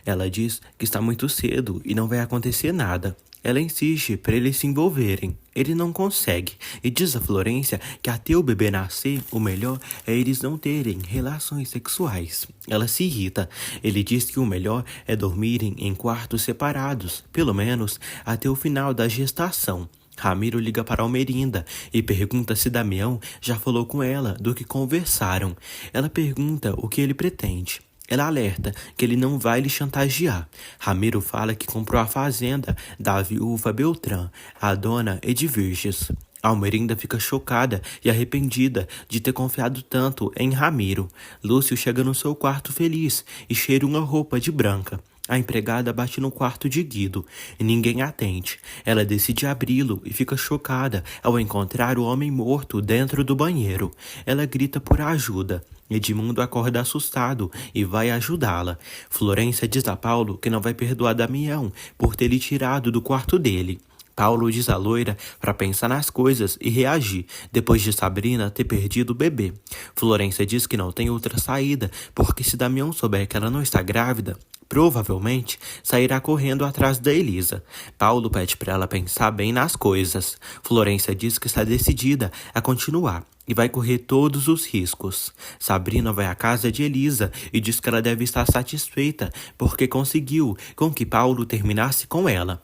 Ela diz que está muito cedo e não vai acontecer nada. Ela insiste para eles se envolverem. Ele não consegue e diz a Florência que até o bebê nascer, o melhor é eles não terem relações sexuais. Ela se irrita. Ele diz que o melhor é dormirem em quartos separados, pelo menos até o final da gestação. Ramiro liga para Almerinda e pergunta se Damião já falou com ela do que conversaram. Ela pergunta o que ele pretende. Ela alerta que ele não vai lhe chantagear. Ramiro fala que comprou a fazenda da viúva Beltrán, a dona Edvirges. Almerinda fica chocada e arrependida de ter confiado tanto em Ramiro. Lúcio chega no seu quarto feliz e cheira uma roupa de branca. A empregada bate no quarto de Guido e ninguém atende. Ela decide abri-lo e fica chocada ao encontrar o homem morto dentro do banheiro. Ela grita por ajuda. Edmundo acorda assustado e vai ajudá-la. Florência diz a Paulo que não vai perdoar Damião por ter lhe tirado do quarto dele. Paulo diz à loira para pensar nas coisas e reagir, depois de Sabrina ter perdido o bebê. Florência diz que não tem outra saída, porque se Damião souber que ela não está grávida, provavelmente sairá correndo atrás da Elisa. Paulo pede para ela pensar bem nas coisas. Florência diz que está decidida a continuar e vai correr todos os riscos. Sabrina vai à casa de Elisa e diz que ela deve estar satisfeita porque conseguiu com que Paulo terminasse com ela.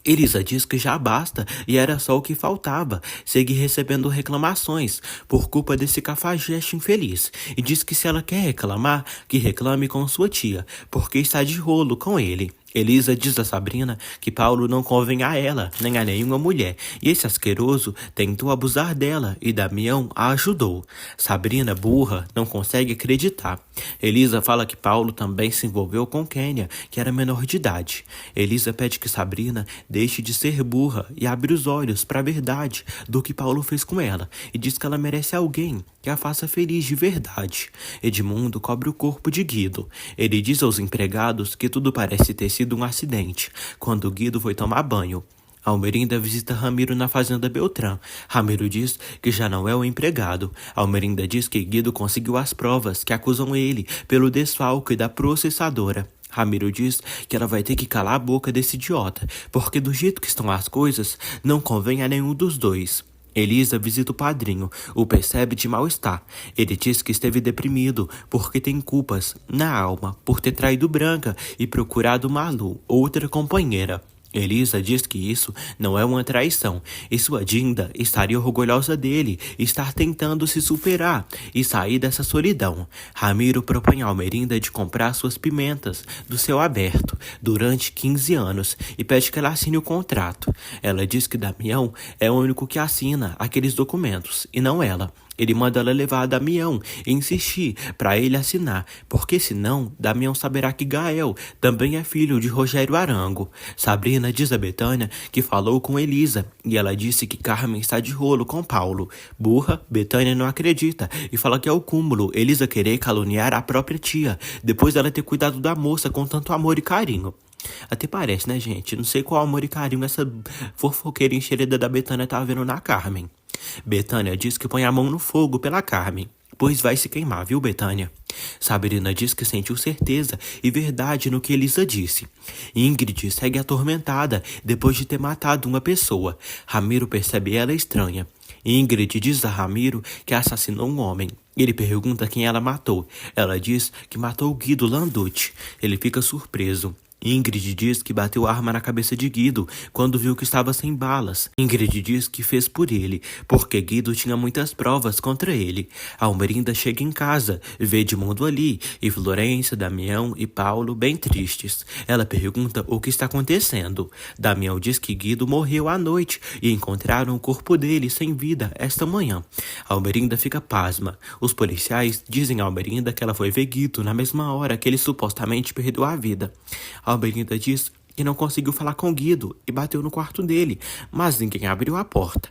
Elisa diz que já basta e era só o que faltava, seguir recebendo reclamações por culpa desse cafajeste infeliz, e diz que se ela quer reclamar, que reclame com sua tia, porque está de rolo com ele. Elisa diz a Sabrina que Paulo não convém a ela, nem a nenhuma mulher, e esse asqueroso tentou abusar dela e Damião a ajudou. Sabrina, burra, não consegue acreditar. Elisa fala que Paulo também se envolveu com Kênia, que era menor de idade. Elisa pede que Sabrina deixe de ser burra e abre os olhos para a verdade do que Paulo fez com ela, e diz que ela merece alguém que a faça feliz de verdade. Edmundo cobre o corpo de Guido. Ele diz aos empregados que tudo parece ter sido um acidente, quando Guido foi tomar banho. Almerinda visita Ramiro na fazenda Beltrán. Ramiro diz que já não é o empregado. Almerinda diz que Guido conseguiu as provas que acusam ele pelo desfalque da processadora. Ramiro diz que ela vai ter que calar a boca desse idiota, porque do jeito que estão as coisas, não convém a nenhum dos dois. Elisa visita o padrinho, o percebe de mal-estar. Ele diz que esteve deprimido porque tem culpas na alma por ter traído Branca e procurado Malu, outra companheira. Elisa diz que isso não é uma traição, e sua Dinda estaria orgulhosa dele estar tentando se superar e sair dessa solidão. Ramiro propõe a Almerinda de comprar suas pimentas do céu aberto durante 15 anos e pede que ela assine o contrato. Ela diz que Damião é o único que assina aqueles documentos, e não ela. Ele manda ela levar a Damião e insistir para ele assinar, porque senão Damião saberá que Gael também é filho de Rogério Arango. Sabrina diz a Betânia que falou com Elisa e ela disse que Carmen está de rolo com Paulo. Burra, Betânia não acredita e fala que é o cúmulo Elisa querer caluniar a própria tia, depois dela ter cuidado da moça com tanto amor e carinho. Até parece, né, gente? Não sei qual amor e carinho essa fofoqueira enxerida da Betânia tá vendo na Carmen. Betânia diz que põe a mão no fogo pela Carmen, pois vai se queimar, viu, Betânia? Sabrina diz que sentiu certeza e verdade no que Elisa disse. Ingrid segue atormentada depois de ter matado uma pessoa. Ramiro percebe ela estranha. Ingrid diz a Ramiro que assassinou um homem. Ele pergunta quem ela matou. Ela diz que matou Guido Landucci. Ele fica surpreso. Ingrid diz que bateu a arma na cabeça de Guido quando viu que estava sem balas. Ingrid diz que fez por ele, porque Guido tinha muitas provas contra ele. Almerinda chega em casa, vê Edmundo ali, e Florência, Damião e Paulo bem tristes. Ela pergunta o que está acontecendo. Damião diz que Guido morreu à noite e encontraram o corpo dele sem vida esta manhã. Almerinda fica pasma. Os policiais dizem a Almerinda que ela foi ver Guido na mesma hora que ele supostamente perdeu a vida. Almerinda diz que não conseguiu falar com Guido e bateu no quarto dele, mas ninguém abriu a porta.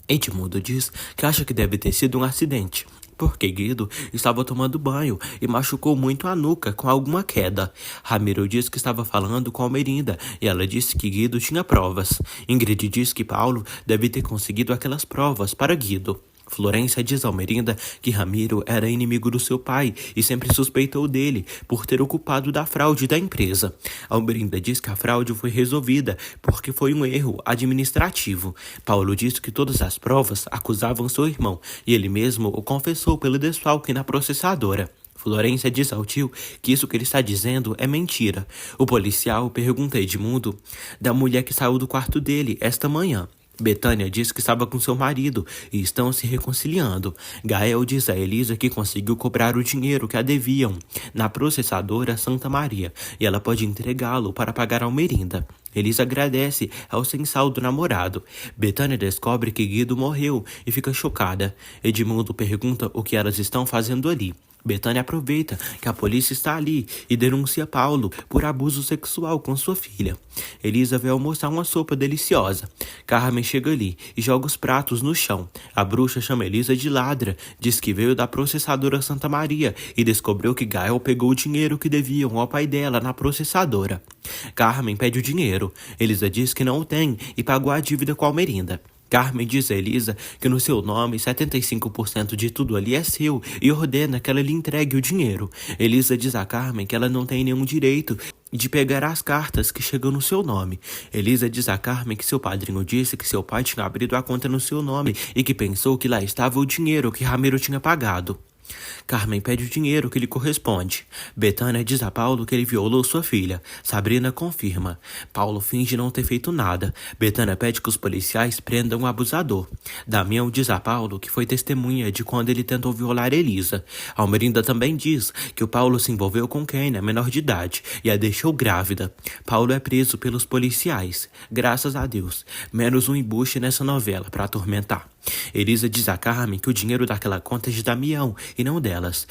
Edmundo diz que acha que deve ter sido um acidente, porque Guido estava tomando banho e machucou muito a nuca com alguma queda. Ramiro diz que estava falando com Almerinda e ela disse que Guido tinha provas. Ingrid diz que Paulo deve ter conseguido aquelas provas para Guido. Florência diz a Almerinda que Ramiro era inimigo do seu pai e sempre suspeitou dele por ter ocupado da fraude da empresa. Almerinda diz que a fraude foi resolvida porque foi um erro administrativo. Paulo diz que todas as provas acusavam seu irmão e ele mesmo o confessou pelo desfalque na processadora. Florência diz ao tio que isso que ele está dizendo é mentira. O policial pergunta a Edmundo da mulher que saiu do quarto dele esta manhã. Betânia diz que estava com seu marido e estão se reconciliando. Gael diz a Elisa que conseguiu cobrar o dinheiro que a deviam na processadora Santa Maria e ela pode entregá-lo para pagar a Almerinda. Elisa agradece ao sem-sal do namorado. Betânia descobre que Guido morreu e fica chocada. Edmundo pergunta o que elas estão fazendo ali. Betânia aproveita que a polícia está ali e denuncia Paulo por abuso sexual com sua filha. Elisa vai almoçar uma sopa deliciosa. Carmen chega ali e joga os pratos no chão. A bruxa chama Elisa de ladra, diz que veio da processadora Santa Maria e descobriu que Gael pegou o dinheiro que deviam ao pai dela na processadora. Carmen pede o dinheiro. Elisa diz que não o tem e pagou a dívida com a Almerinda. Carmen diz a Elisa que no seu nome 75% de tudo ali é seu e ordena que ela lhe entregue o dinheiro. Elisa diz a Carmen que ela não tem nenhum direito de pegar as cartas que chegam no seu nome. Elisa diz a Carmen que seu padrinho disse que seu pai tinha abrido a conta no seu nome e que pensou que lá estava o dinheiro que Ramiro tinha pagado. Carmen pede o dinheiro que lhe corresponde. Betânia diz a Paulo que ele violou sua filha. Sabrina confirma. Paulo finge não ter feito nada. Betânia pede que os policiais prendam o abusador. Damião diz a Paulo que foi testemunha de quando ele tentou violar Elisa. Almerinda também diz que o Paulo se envolveu com Kênia, menor de idade, e a deixou grávida. Paulo é preso pelos policiais. Graças a Deus. Menos um embuste nessa novela para atormentar. Elisa diz a Carmen que o dinheiro daquela conta é de Damião e não delas.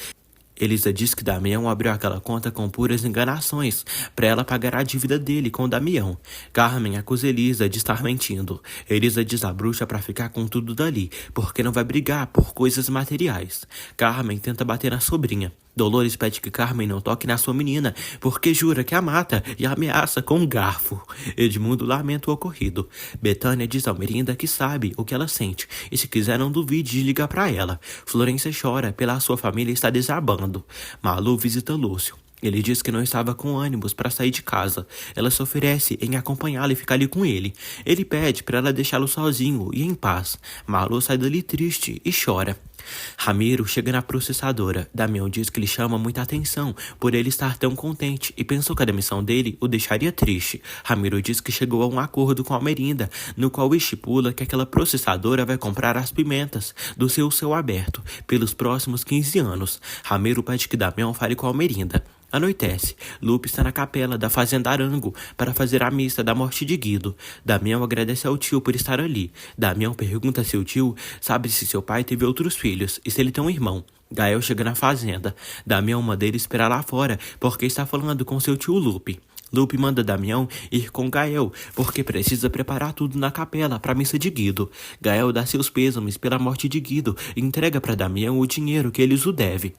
Elisa diz que Damião abriu aquela conta com puras enganações para ela pagar a dívida dele com Damião. Carmen acusa Elisa de estar mentindo. Elisa diz à bruxa para ficar com tudo dali, porque não vai brigar por coisas materiais. Carmen tenta bater na sobrinha. Dolores pede que Carmen não toque na sua menina, porque jura que a mata e a ameaça com um garfo. Edmundo lamenta o ocorrido. Betânia diz a Almerinda que sabe o que ela sente, e se quiser não duvide de ligar para ela. Florência chora pela sua família está desabando. Malu visita Lúcio. Ele diz que não estava com ânimos para sair de casa. Ela se oferece em acompanhá-lo e ficar ali com ele. Ele pede para ela deixá-lo sozinho e em paz. Malu sai dali triste e chora. Ramiro chega na processadora. Damião diz que lhe chama muita atenção por ele estar tão contente e pensou que a demissão dele o deixaria triste. Ramiro diz que chegou a um acordo com Almerinda, no qual estipula que aquela processadora vai comprar as pimentas do seu céu aberto pelos próximos 15 anos. Ramiro pede que Damião fale com Almerinda. Anoitece. Lupe está na capela da Fazenda Arango para fazer a missa da morte de Guido. Damião agradece ao tio por estar ali. Damião pergunta se o tio sabe se seu pai teve outros filhos e se ele tem um irmão. Gael chega na fazenda. Damião manda ele esperar lá fora porque está falando com seu tio Lupe. Lupe manda Damião ir com Gael, porque precisa preparar tudo na capela para a missa de Guido. Gael dá seus pêsames pela morte de Guido e entrega para Damião o dinheiro que eles o deve.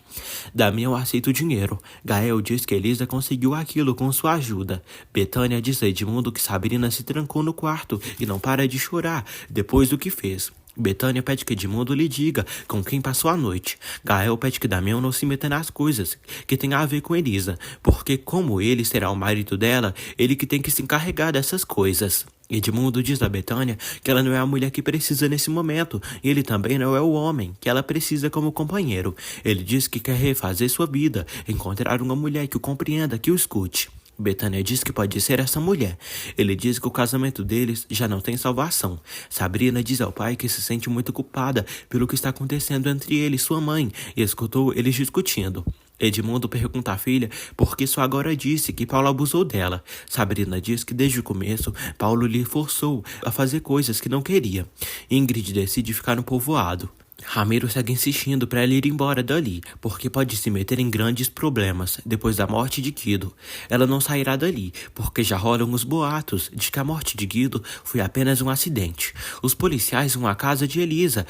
Damião aceita o dinheiro. Gael diz que Elisa conseguiu aquilo com sua ajuda. Betânia diz a Edmundo que Sabrina se trancou no quarto e não para de chorar depois do que fez. Betânia pede que Edmundo lhe diga com quem passou a noite. Gael pede que Damião não se meta nas coisas que tem a ver com Elisa, porque como ele será o marido dela, ele que tem que se encarregar dessas coisas. Edmundo diz a Betânia que ela não é a mulher que precisa nesse momento, e ele também não é o homem que ela precisa como companheiro. Ele diz que quer refazer sua vida, encontrar uma mulher que o compreenda, que o escute. Betânia diz que pode ser essa mulher. Ele diz que o casamento deles já não tem salvação. Sabrina diz ao pai que se sente muito culpada pelo que está acontecendo entre ele e sua mãe e escutou eles discutindo. Edmundo pergunta à filha por que só agora disse que Paulo abusou dela. Sabrina diz que desde o começo Paulo lhe forçou a fazer coisas que não queria. Ingrid decide ficar no povoado. Ramiro segue insistindo para ela ir embora dali, porque pode se meter em grandes problemas depois da morte de Guido. Ela não sairá dali, porque já rolam os boatos de que a morte de Guido foi apenas um acidente. Os policiais vão à casa de Elisa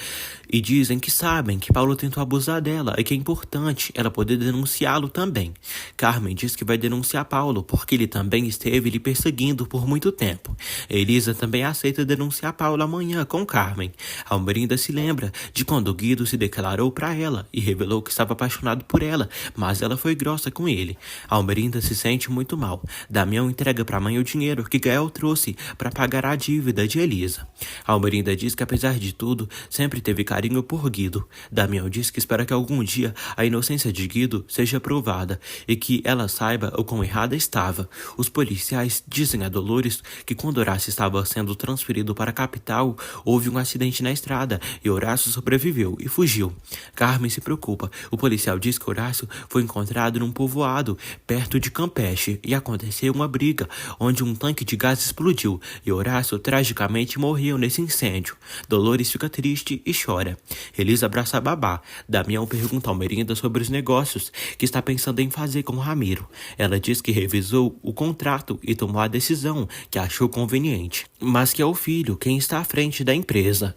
e dizem que sabem que Paulo tentou abusar dela e que é importante ela poder denunciá-lo também. Carmen diz que vai denunciar Paulo, porque ele também esteve lhe perseguindo por muito tempo. Elisa também aceita denunciar Paulo amanhã com Carmen. Almerinda se lembra de quando Guido se declarou para ela e revelou que estava apaixonado por ela, mas ela foi grossa com ele. Almerinda se sente muito mal. Damião entrega para a mãe o dinheiro que Gael trouxe para pagar a dívida de Elisa. Almerinda diz que apesar de tudo, sempre teve carinho por Guido. Damião diz que espera que algum dia a inocência de Guido seja provada e que ela saiba o quão errada estava. Os policiais dizem a Dolores que quando Horácio estava sendo transferido para a capital, houve um acidente na estrada e Horácio sobreviveu e fugiu. Carmen se preocupa. O policial diz que Horácio foi encontrado num povoado perto de Campeche e aconteceu uma briga onde um tanque de gás explodiu e Horácio tragicamente morreu nesse incêndio. Dolores fica triste e chora. Elisa abraça a babá. Damião pergunta ao Almerinda sobre os negócios que está pensando em fazer com Ramiro. Ela diz que revisou o contrato e tomou a decisão que achou conveniente, mas que é o filho quem está à frente da empresa.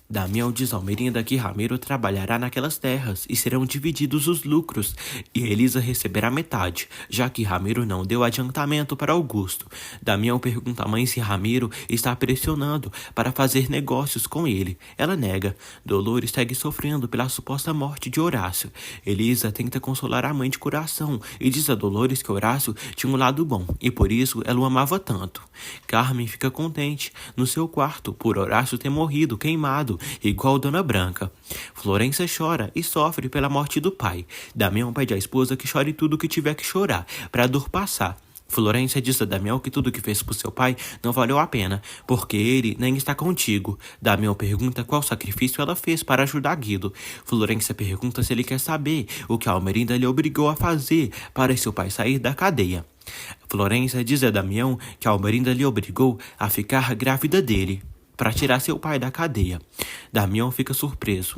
Damião diz ao Almerinda que Ramiro trabalhará naquelas terras e serão divididos os lucros e Elisa receberá metade, já que Ramiro não deu adiantamento para Augusto. Damião pergunta à mãe se Ramiro está pressionando para fazer negócios com ele. Ela nega. Dolores segue sofrendo pela suposta morte de Horácio. Elisa tenta consolar a mãe de coração e diz a Dolores que Horácio tinha um lado bom e por isso ela o amava tanto. Carmen fica contente no seu quarto por Horácio ter morrido queimado igual Dona Branca. Florência chora e sofre pela morte do pai. Damião pede à esposa que chore tudo o que tiver que chorar, para a dor passar. Florência diz a Damião que tudo que fez por seu pai não valeu a pena, porque ele nem está contigo. Damião pergunta qual sacrifício ela fez para ajudar Guido. Florência pergunta se ele quer saber o que a Almerinda lhe obrigou a fazer para seu pai sair da cadeia. Florência diz a Damião que a Almerinda lhe obrigou a ficar grávida dele, para tirar seu pai da cadeia. Damião fica surpreso.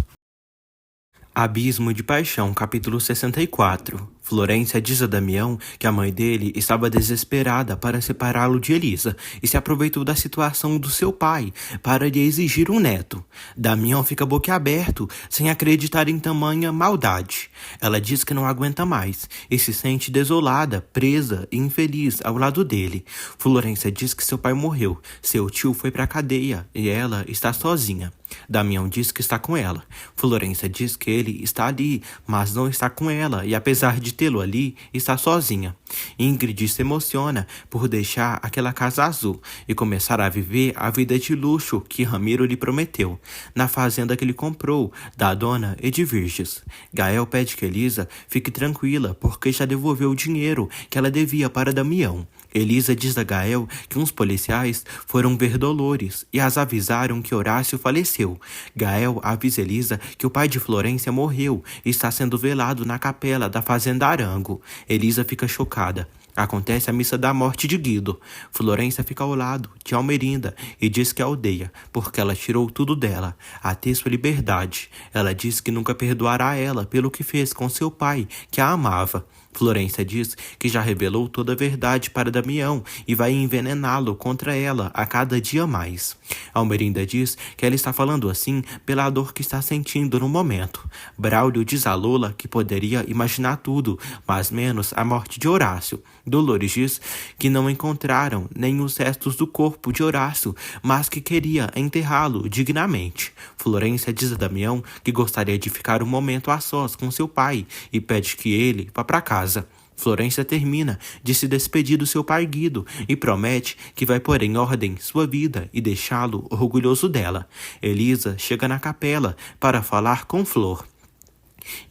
Abismo de Paixão, capítulo 64. Florência diz a Damião que a mãe dele estava desesperada para separá-lo de Elisa e se aproveitou da situação do seu pai para lhe exigir um neto. Damião fica boquiaberto, sem acreditar em tamanha maldade. Ela diz que não aguenta mais e se sente desolada, presa e infeliz ao lado dele. Florência diz que seu pai morreu, seu tio foi para a cadeia e ela está sozinha. Damião diz que está com ela. Florência diz que ele está ali, mas não está com ela e apesar de tê-lo ali está sozinha. Ingrid se emociona por deixar aquela casa azul e começar a viver a vida de luxo que Ramiro lhe prometeu, na fazenda que ele comprou da dona Edvirges. Gael pede que Elisa fique tranquila porque já devolveu o dinheiro que ela devia para Damião. Elisa diz a Gael que uns policiais foram ver Dolores e as avisaram que Horácio faleceu. Gael avisa Elisa que o pai de Florência morreu e está sendo velado na capela da fazenda Arango. Elisa fica chocada. Acontece a missa da morte de Guido. Florência fica ao lado de Almerinda e diz que a odeia, porque ela tirou tudo dela, até sua liberdade. Ela diz que nunca perdoará ela pelo que fez com seu pai, que a amava. Florência diz que já revelou toda a verdade para Damião e vai envenená-lo contra ela a cada dia mais. Almerinda diz que ela está falando assim pela dor que está sentindo no momento. Braulio diz a Lola que poderia imaginar tudo, mas menos a morte de Horácio. Dolores diz que não encontraram nem os restos do corpo de Horácio, mas que queria enterrá-lo dignamente. Florência diz a Damião que gostaria de ficar um momento a sós com seu pai e pede que ele vá para casa. Florência termina de se despedir do seu pai Guido e promete que vai pôr em ordem sua vida e deixá-lo orgulhoso dela. Elisa chega na capela para falar com Flor.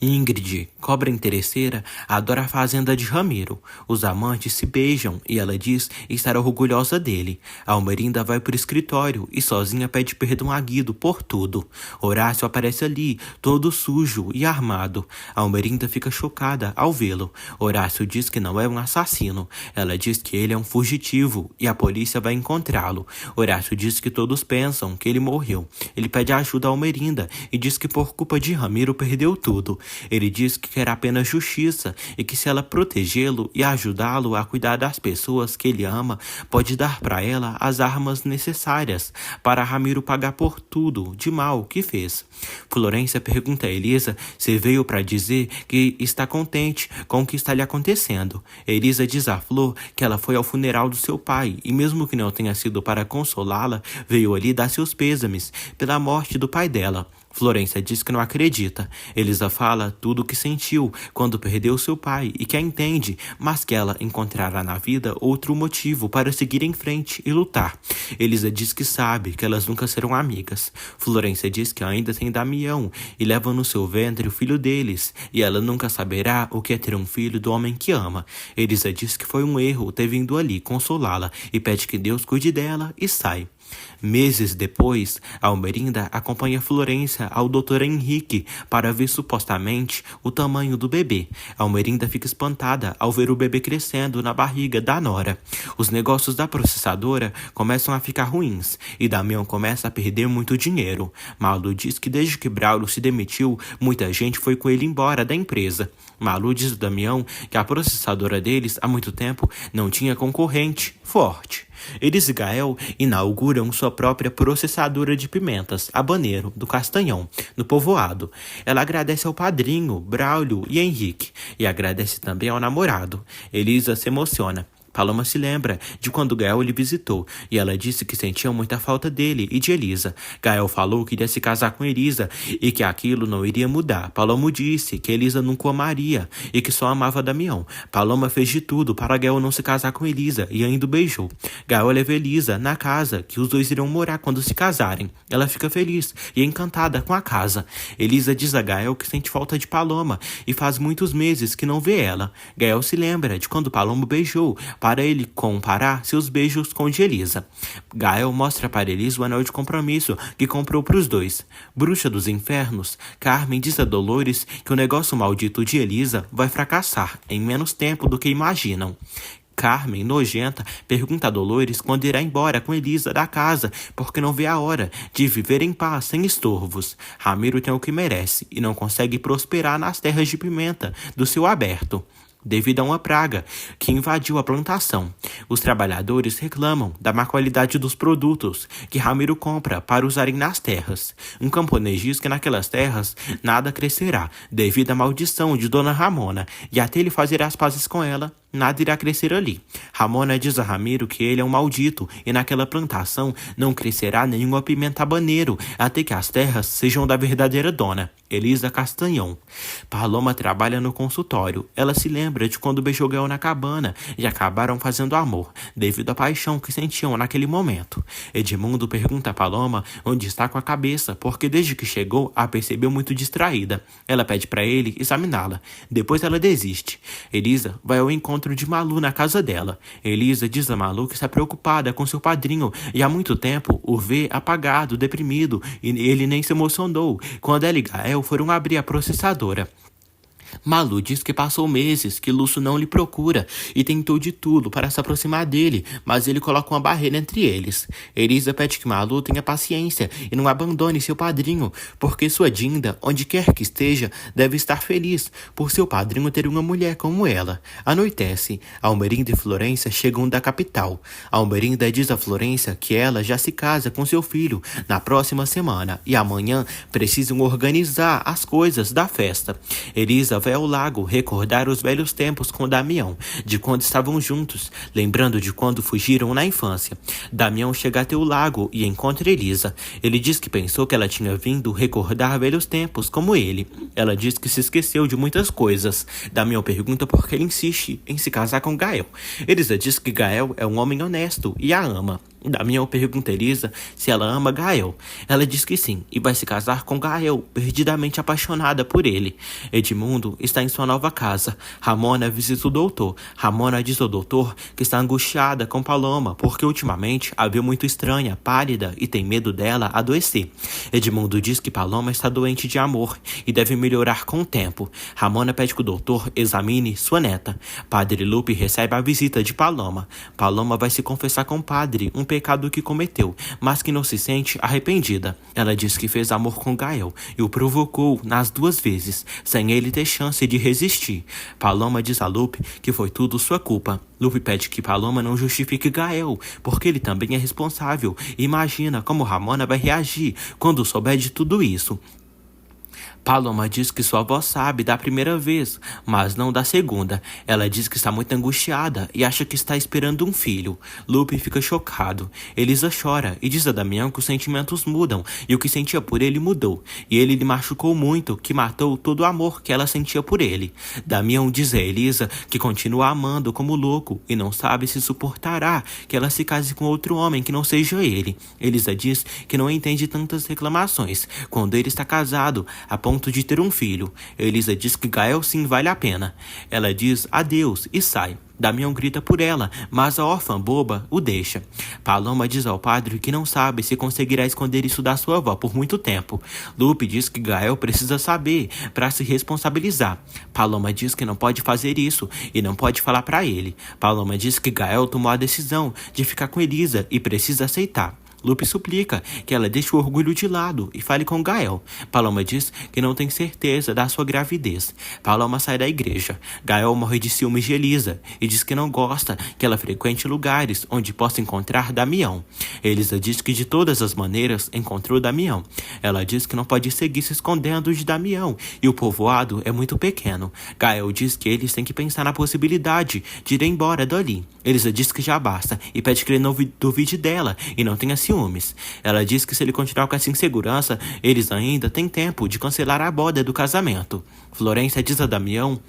Ingrid, cobra interesseira, adora a fazenda de Ramiro. Os amantes se beijam e ela diz estar orgulhosa dele. Almerinda vai para o escritório e sozinha pede perdão a Guido por tudo. Horácio aparece ali, todo sujo e armado. Almerinda fica chocada ao vê-lo. Horácio diz que não é um assassino. Ela diz que ele é um fugitivo e a polícia vai encontrá-lo. Horácio diz que todos pensam que ele morreu. Ele pede ajuda a Almerinda e diz que por culpa de Ramiro perdeu tudo. Ele diz que quer apenas justiça e que se ela protegê-lo e ajudá-lo a cuidar das pessoas que ele ama, pode dar para ela as armas necessárias para Ramiro pagar por tudo de mal que fez. Florência pergunta a Elisa se veio para dizer que está contente com o que está lhe acontecendo. Elisa diz a Flor que ela foi ao funeral do seu pai e mesmo que não tenha sido para consolá-la, veio ali dar seus pêsames pela morte do pai dela. Florência diz que não acredita. Elisa fala tudo o que sentiu quando perdeu seu pai e que a entende, mas que ela encontrará na vida outro motivo para seguir em frente e lutar. Elisa diz que sabe que elas nunca serão amigas. Florência diz que ainda tem Damião e leva no seu ventre o filho deles, e ela nunca saberá o que é ter um filho do homem que ama. Elisa diz que foi um erro ter vindo ali consolá-la e pede que Deus cuide dela e sai. Meses depois, Almerinda acompanha Florência ao Dr. Henrique para ver supostamente o tamanho do bebê. Almerinda fica espantada ao ver o bebê crescendo na barriga da nora. Os negócios da processadora começam a ficar ruins e Damião começa a perder muito dinheiro. Malu diz que desde que Braulio se demitiu, muita gente foi com ele embora da empresa. Malu diz a Damião que a processadora deles há muito tempo não tinha concorrente forte. Eles e Gael inauguram sua própria processadora de pimentas, Habaneiro, do Castanhão, no povoado. Ela agradece ao padrinho, Braulio e Henrique, e agradece também ao namorado. Elisa se emociona. Paloma se lembra de quando Gael lhe visitou e ela disse que sentia muita falta dele e de Elisa. Gael falou que iria se casar com Elisa e que aquilo não iria mudar. Paloma disse que Elisa nunca o amaria e que só amava Damião. Paloma fez de tudo para Gael não se casar com Elisa e ainda o beijou. Gael leva Elisa na casa que os dois irão morar quando se casarem. Ela fica feliz e encantada com a casa. Elisa diz a Gael que sente falta de Paloma e faz muitos meses que não vê ela. Gael se lembra de quando Paloma o beijou para ele comparar seus beijos com o de Elisa. Gael mostra para Elisa o anel de compromisso que comprou para os dois. Bruxa dos infernos, Carmen diz a Dolores que o negócio maldito de Elisa vai fracassar em menos tempo do que imaginam. Carmen, nojenta, pergunta a Dolores quando irá embora com Elisa da casa, porque não vê a hora de viver em paz, sem estorvos. Ramiro tem o que merece e não consegue prosperar nas terras de pimenta do seu aberto, devido a uma praga que invadiu a plantação. Os trabalhadores reclamam da má qualidade dos produtos que Ramiro compra para usarem nas terras. Um camponês diz que naquelas terras nada crescerá, devido à maldição de Dona Ramona, e até ele fazer as pazes com ela, nada irá crescer ali. Ramona diz a Ramiro que ele é um maldito e naquela plantação não crescerá nenhuma pimenta habaneiro até que as terras sejam da verdadeira dona, Elisa Castanhão. Paloma trabalha no consultório. Ela se lembra de quando beijou Gael na cabana e acabaram fazendo amor, devido à paixão que sentiam naquele momento. Edmundo pergunta a Paloma onde está com a cabeça, porque desde que chegou a percebeu muito distraída. Ela pede para ele examiná-la. Depois ela desiste. Elisa vai ao encontro de Malu na casa dela. Elisa diz a Malu que está preocupada com seu padrinho e há muito tempo o vê apagado, deprimido, e ele nem se emocionou quando ela e Gael foram abrir a processadora. Malu diz que passou meses que Lúcio não lhe procura e tentou de tudo para se aproximar dele, mas ele coloca uma barreira entre eles. Elisa pede que Malu tenha paciência e não abandone seu padrinho, porque sua Dinda, onde quer que esteja, deve estar feliz por seu padrinho ter uma mulher como ela. Anoitece. Almerinda e Florência chegam da capital. Almerinda diz a Florência que ela já se casa com seu filho na próxima semana e amanhã precisam organizar as coisas da festa. Elisa vai ao lago recordar os velhos tempos com Damião, de quando estavam juntos, lembrando de quando fugiram na infância. Damião chega até o lago e encontra Elisa. Ele diz que pensou que ela tinha vindo recordar velhos tempos como ele. Ela diz que se esqueceu de muitas coisas. Damião pergunta por que ele insiste em se casar com Gael. Elisa diz que Gael é um homem honesto e a ama. Damião pergunta a Elisa se ela ama Gael. Ela diz que sim e vai se casar com Gael, perdidamente apaixonada por ele. Edmundo está em sua nova casa. Ramona visita o doutor. Ramona diz ao doutor que está angustiada com Paloma porque ultimamente a viu muito estranha, pálida e tem medo dela adoecer. Edmundo diz que Paloma está doente de amor e deve melhorar com o tempo. Ramona pede que o doutor examine sua neta. Padre Lupe recebe a visita de Paloma. Paloma vai se confessar com o padre um pecado que cometeu, mas que não se sente arrependida. Ela diz que fez amor com Gael e o provocou nas duas vezes, sem ele ter chance de resistir. Paloma diz a Lupe que foi tudo sua culpa. Lupe pede que Paloma não justifique Gael, porque ele também é responsável. Imagina como Ramona vai reagir quando souber de tudo isso. Paloma diz que sua avó sabe da primeira vez, mas não da segunda. Ela diz que está muito angustiada e acha que está esperando um filho. Lupe fica chocado. Elisa chora e diz a Damião que os sentimentos mudam e o que sentia por ele mudou. E ele lhe machucou muito, que matou todo o amor que ela sentia por ele. Damião diz a Elisa que continua amando como louco e não sabe se suportará que ela se case com outro homem que não seja ele. Elisa diz que não entende tantas reclamações quando ele está casado, a ponto de ter um filho. Elisa diz que Gael sim vale a pena. Ela diz adeus e sai. Damião grita por ela, mas a órfã boba o deixa. Paloma diz ao padre que não sabe se conseguirá esconder isso da sua avó por muito tempo. Lupe diz que Gael precisa saber para se responsabilizar. Paloma diz que não pode fazer isso e não pode falar para ele. Paloma diz que Gael tomou a decisão de ficar com Elisa e precisa aceitar. Lupe suplica que ela deixe o orgulho de lado e fale com Gael. Paloma diz que não tem certeza da sua gravidez. Paloma sai da igreja. Gael morre de ciúmes de Elisa e diz que não gosta que ela frequente lugares onde possa encontrar Damião. Elisa diz que de todas as maneiras encontrou Damião. Ela diz que não pode seguir se escondendo de Damião e o povoado é muito pequeno. Gael diz que eles têm que pensar na possibilidade de ir embora dali. Elisa diz que já basta e pede que ele não duvide dela e não tenha ciúmes. Ela diz que se ele continuar com essa insegurança, eles ainda têm tempo de cancelar a boda do casamento. Florência diz a Damião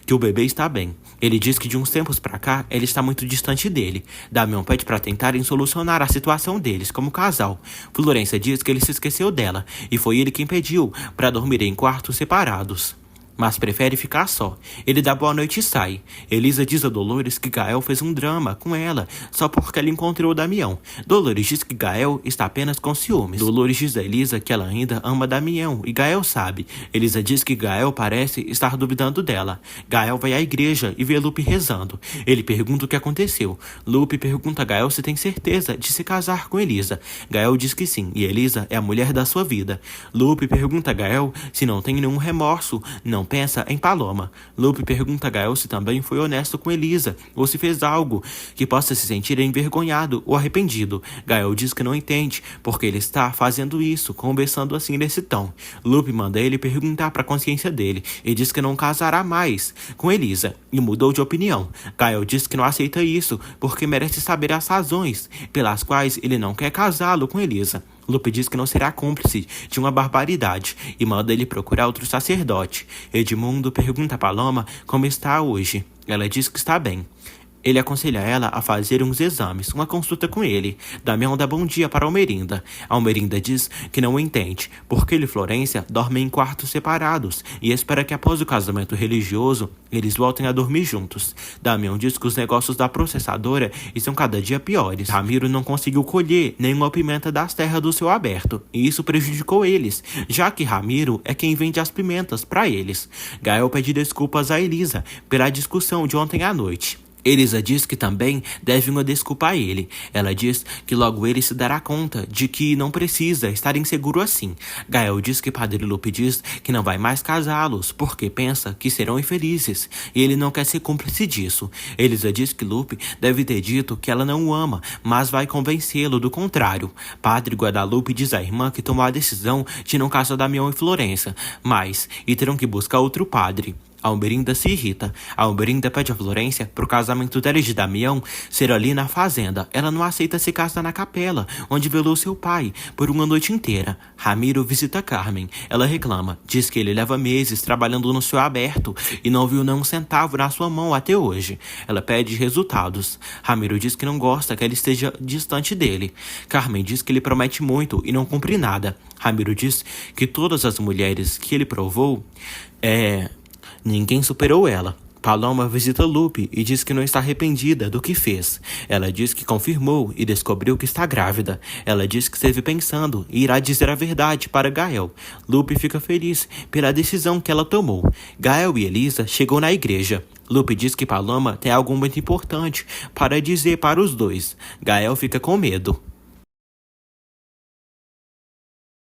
que o bebê está bem. Ele diz que de uns tempos pra cá, ele está muito distante dele. Damião pede para tentarem solucionar a situação deles como casal. Florência diz que ele se esqueceu dela e foi ele quem pediu para dormir em quartos separados, mas prefere ficar só. Ele dá boa noite e sai. Elisa diz a Dolores que Gael fez um drama com ela só porque ela encontrou Damião. Dolores diz que Gael está apenas com ciúmes. Dolores diz a Elisa que ela ainda ama Damião e Gael sabe. Elisa diz que Gael parece estar duvidando dela. Gael vai à igreja e vê Lupe rezando. Ele pergunta o que aconteceu. Lupe pergunta a Gael se tem certeza de se casar com Elisa. Gael diz que sim e Elisa é a mulher da sua vida. Lupe pergunta a Gael se não tem nenhum remorso, não pensa em Paloma. Lupe pergunta a Gael se também foi honesto com Elisa, ou se fez algo que possa se sentir envergonhado ou arrependido. Gael diz que não entende, porque ele está fazendo isso, conversando assim nesse tom. Lupe manda ele perguntar para a consciência dele, e diz que não casará mais com Elisa, e mudou de opinião. Gael diz que não aceita isso, porque merece saber as razões pelas quais ele não quer casá-lo com Elisa. Lupe diz que não será cúmplice de uma barbaridade e manda ele procurar outro sacerdote. Edmundo pergunta a Paloma como está hoje. Ela diz que está bem. Ele aconselha ela a fazer uns exames, uma consulta com ele. Damião dá bom dia para Almerinda. Almerinda diz que não entende, porque ele e Florência dormem em quartos separados e espera que após o casamento religioso eles voltem a dormir juntos. Damião diz que os negócios da processadora estão cada dia piores. Ramiro não conseguiu colher nenhuma pimenta das terras do céu aberto, e isso prejudicou eles, já que Ramiro é quem vende as pimentas para eles. Gael pede desculpas a Elisa pela discussão de ontem à noite. Elisa diz que também deve uma desculpa a ele. Ela diz que logo ele se dará conta de que não precisa estar inseguro assim. Gael diz que Padre Lupe diz que não vai mais casá-los, porque pensa que serão infelizes, e ele não quer ser cúmplice disso. Elisa diz que Lupe deve ter dito que ela não o ama, mas vai convencê-lo do contrário. Padre Guadalupe diz à irmã que tomou a decisão de não casar Damião e Florência, e terão que buscar outro padre. Almerinda se irrita. Almerinda pede a Florência pro casamento dela e de Damião ser ali na fazenda. Ela não aceita se casar na capela, onde velou seu pai por uma noite inteira. Ramiro visita Carmen. Ela reclama. Diz que ele leva meses trabalhando no céu aberto e não viu nem um centavo na sua mão até hoje. Ela pede resultados. Ramiro diz que não gosta que ela esteja distante dele. Carmen diz que ele promete muito e não cumpre nada. Ramiro diz que todas as mulheres que ele provou, ninguém superou ela. Paloma visita Lupe e diz que não está arrependida do que fez. Ela diz que confirmou e descobriu que está grávida. Ela diz que esteve pensando e irá dizer a verdade para Gael. Lupe fica feliz pela decisão que ela tomou. Gael e Elisa chegam na igreja. Lupe diz que Paloma tem algo muito importante para dizer para os dois. Gael fica com medo.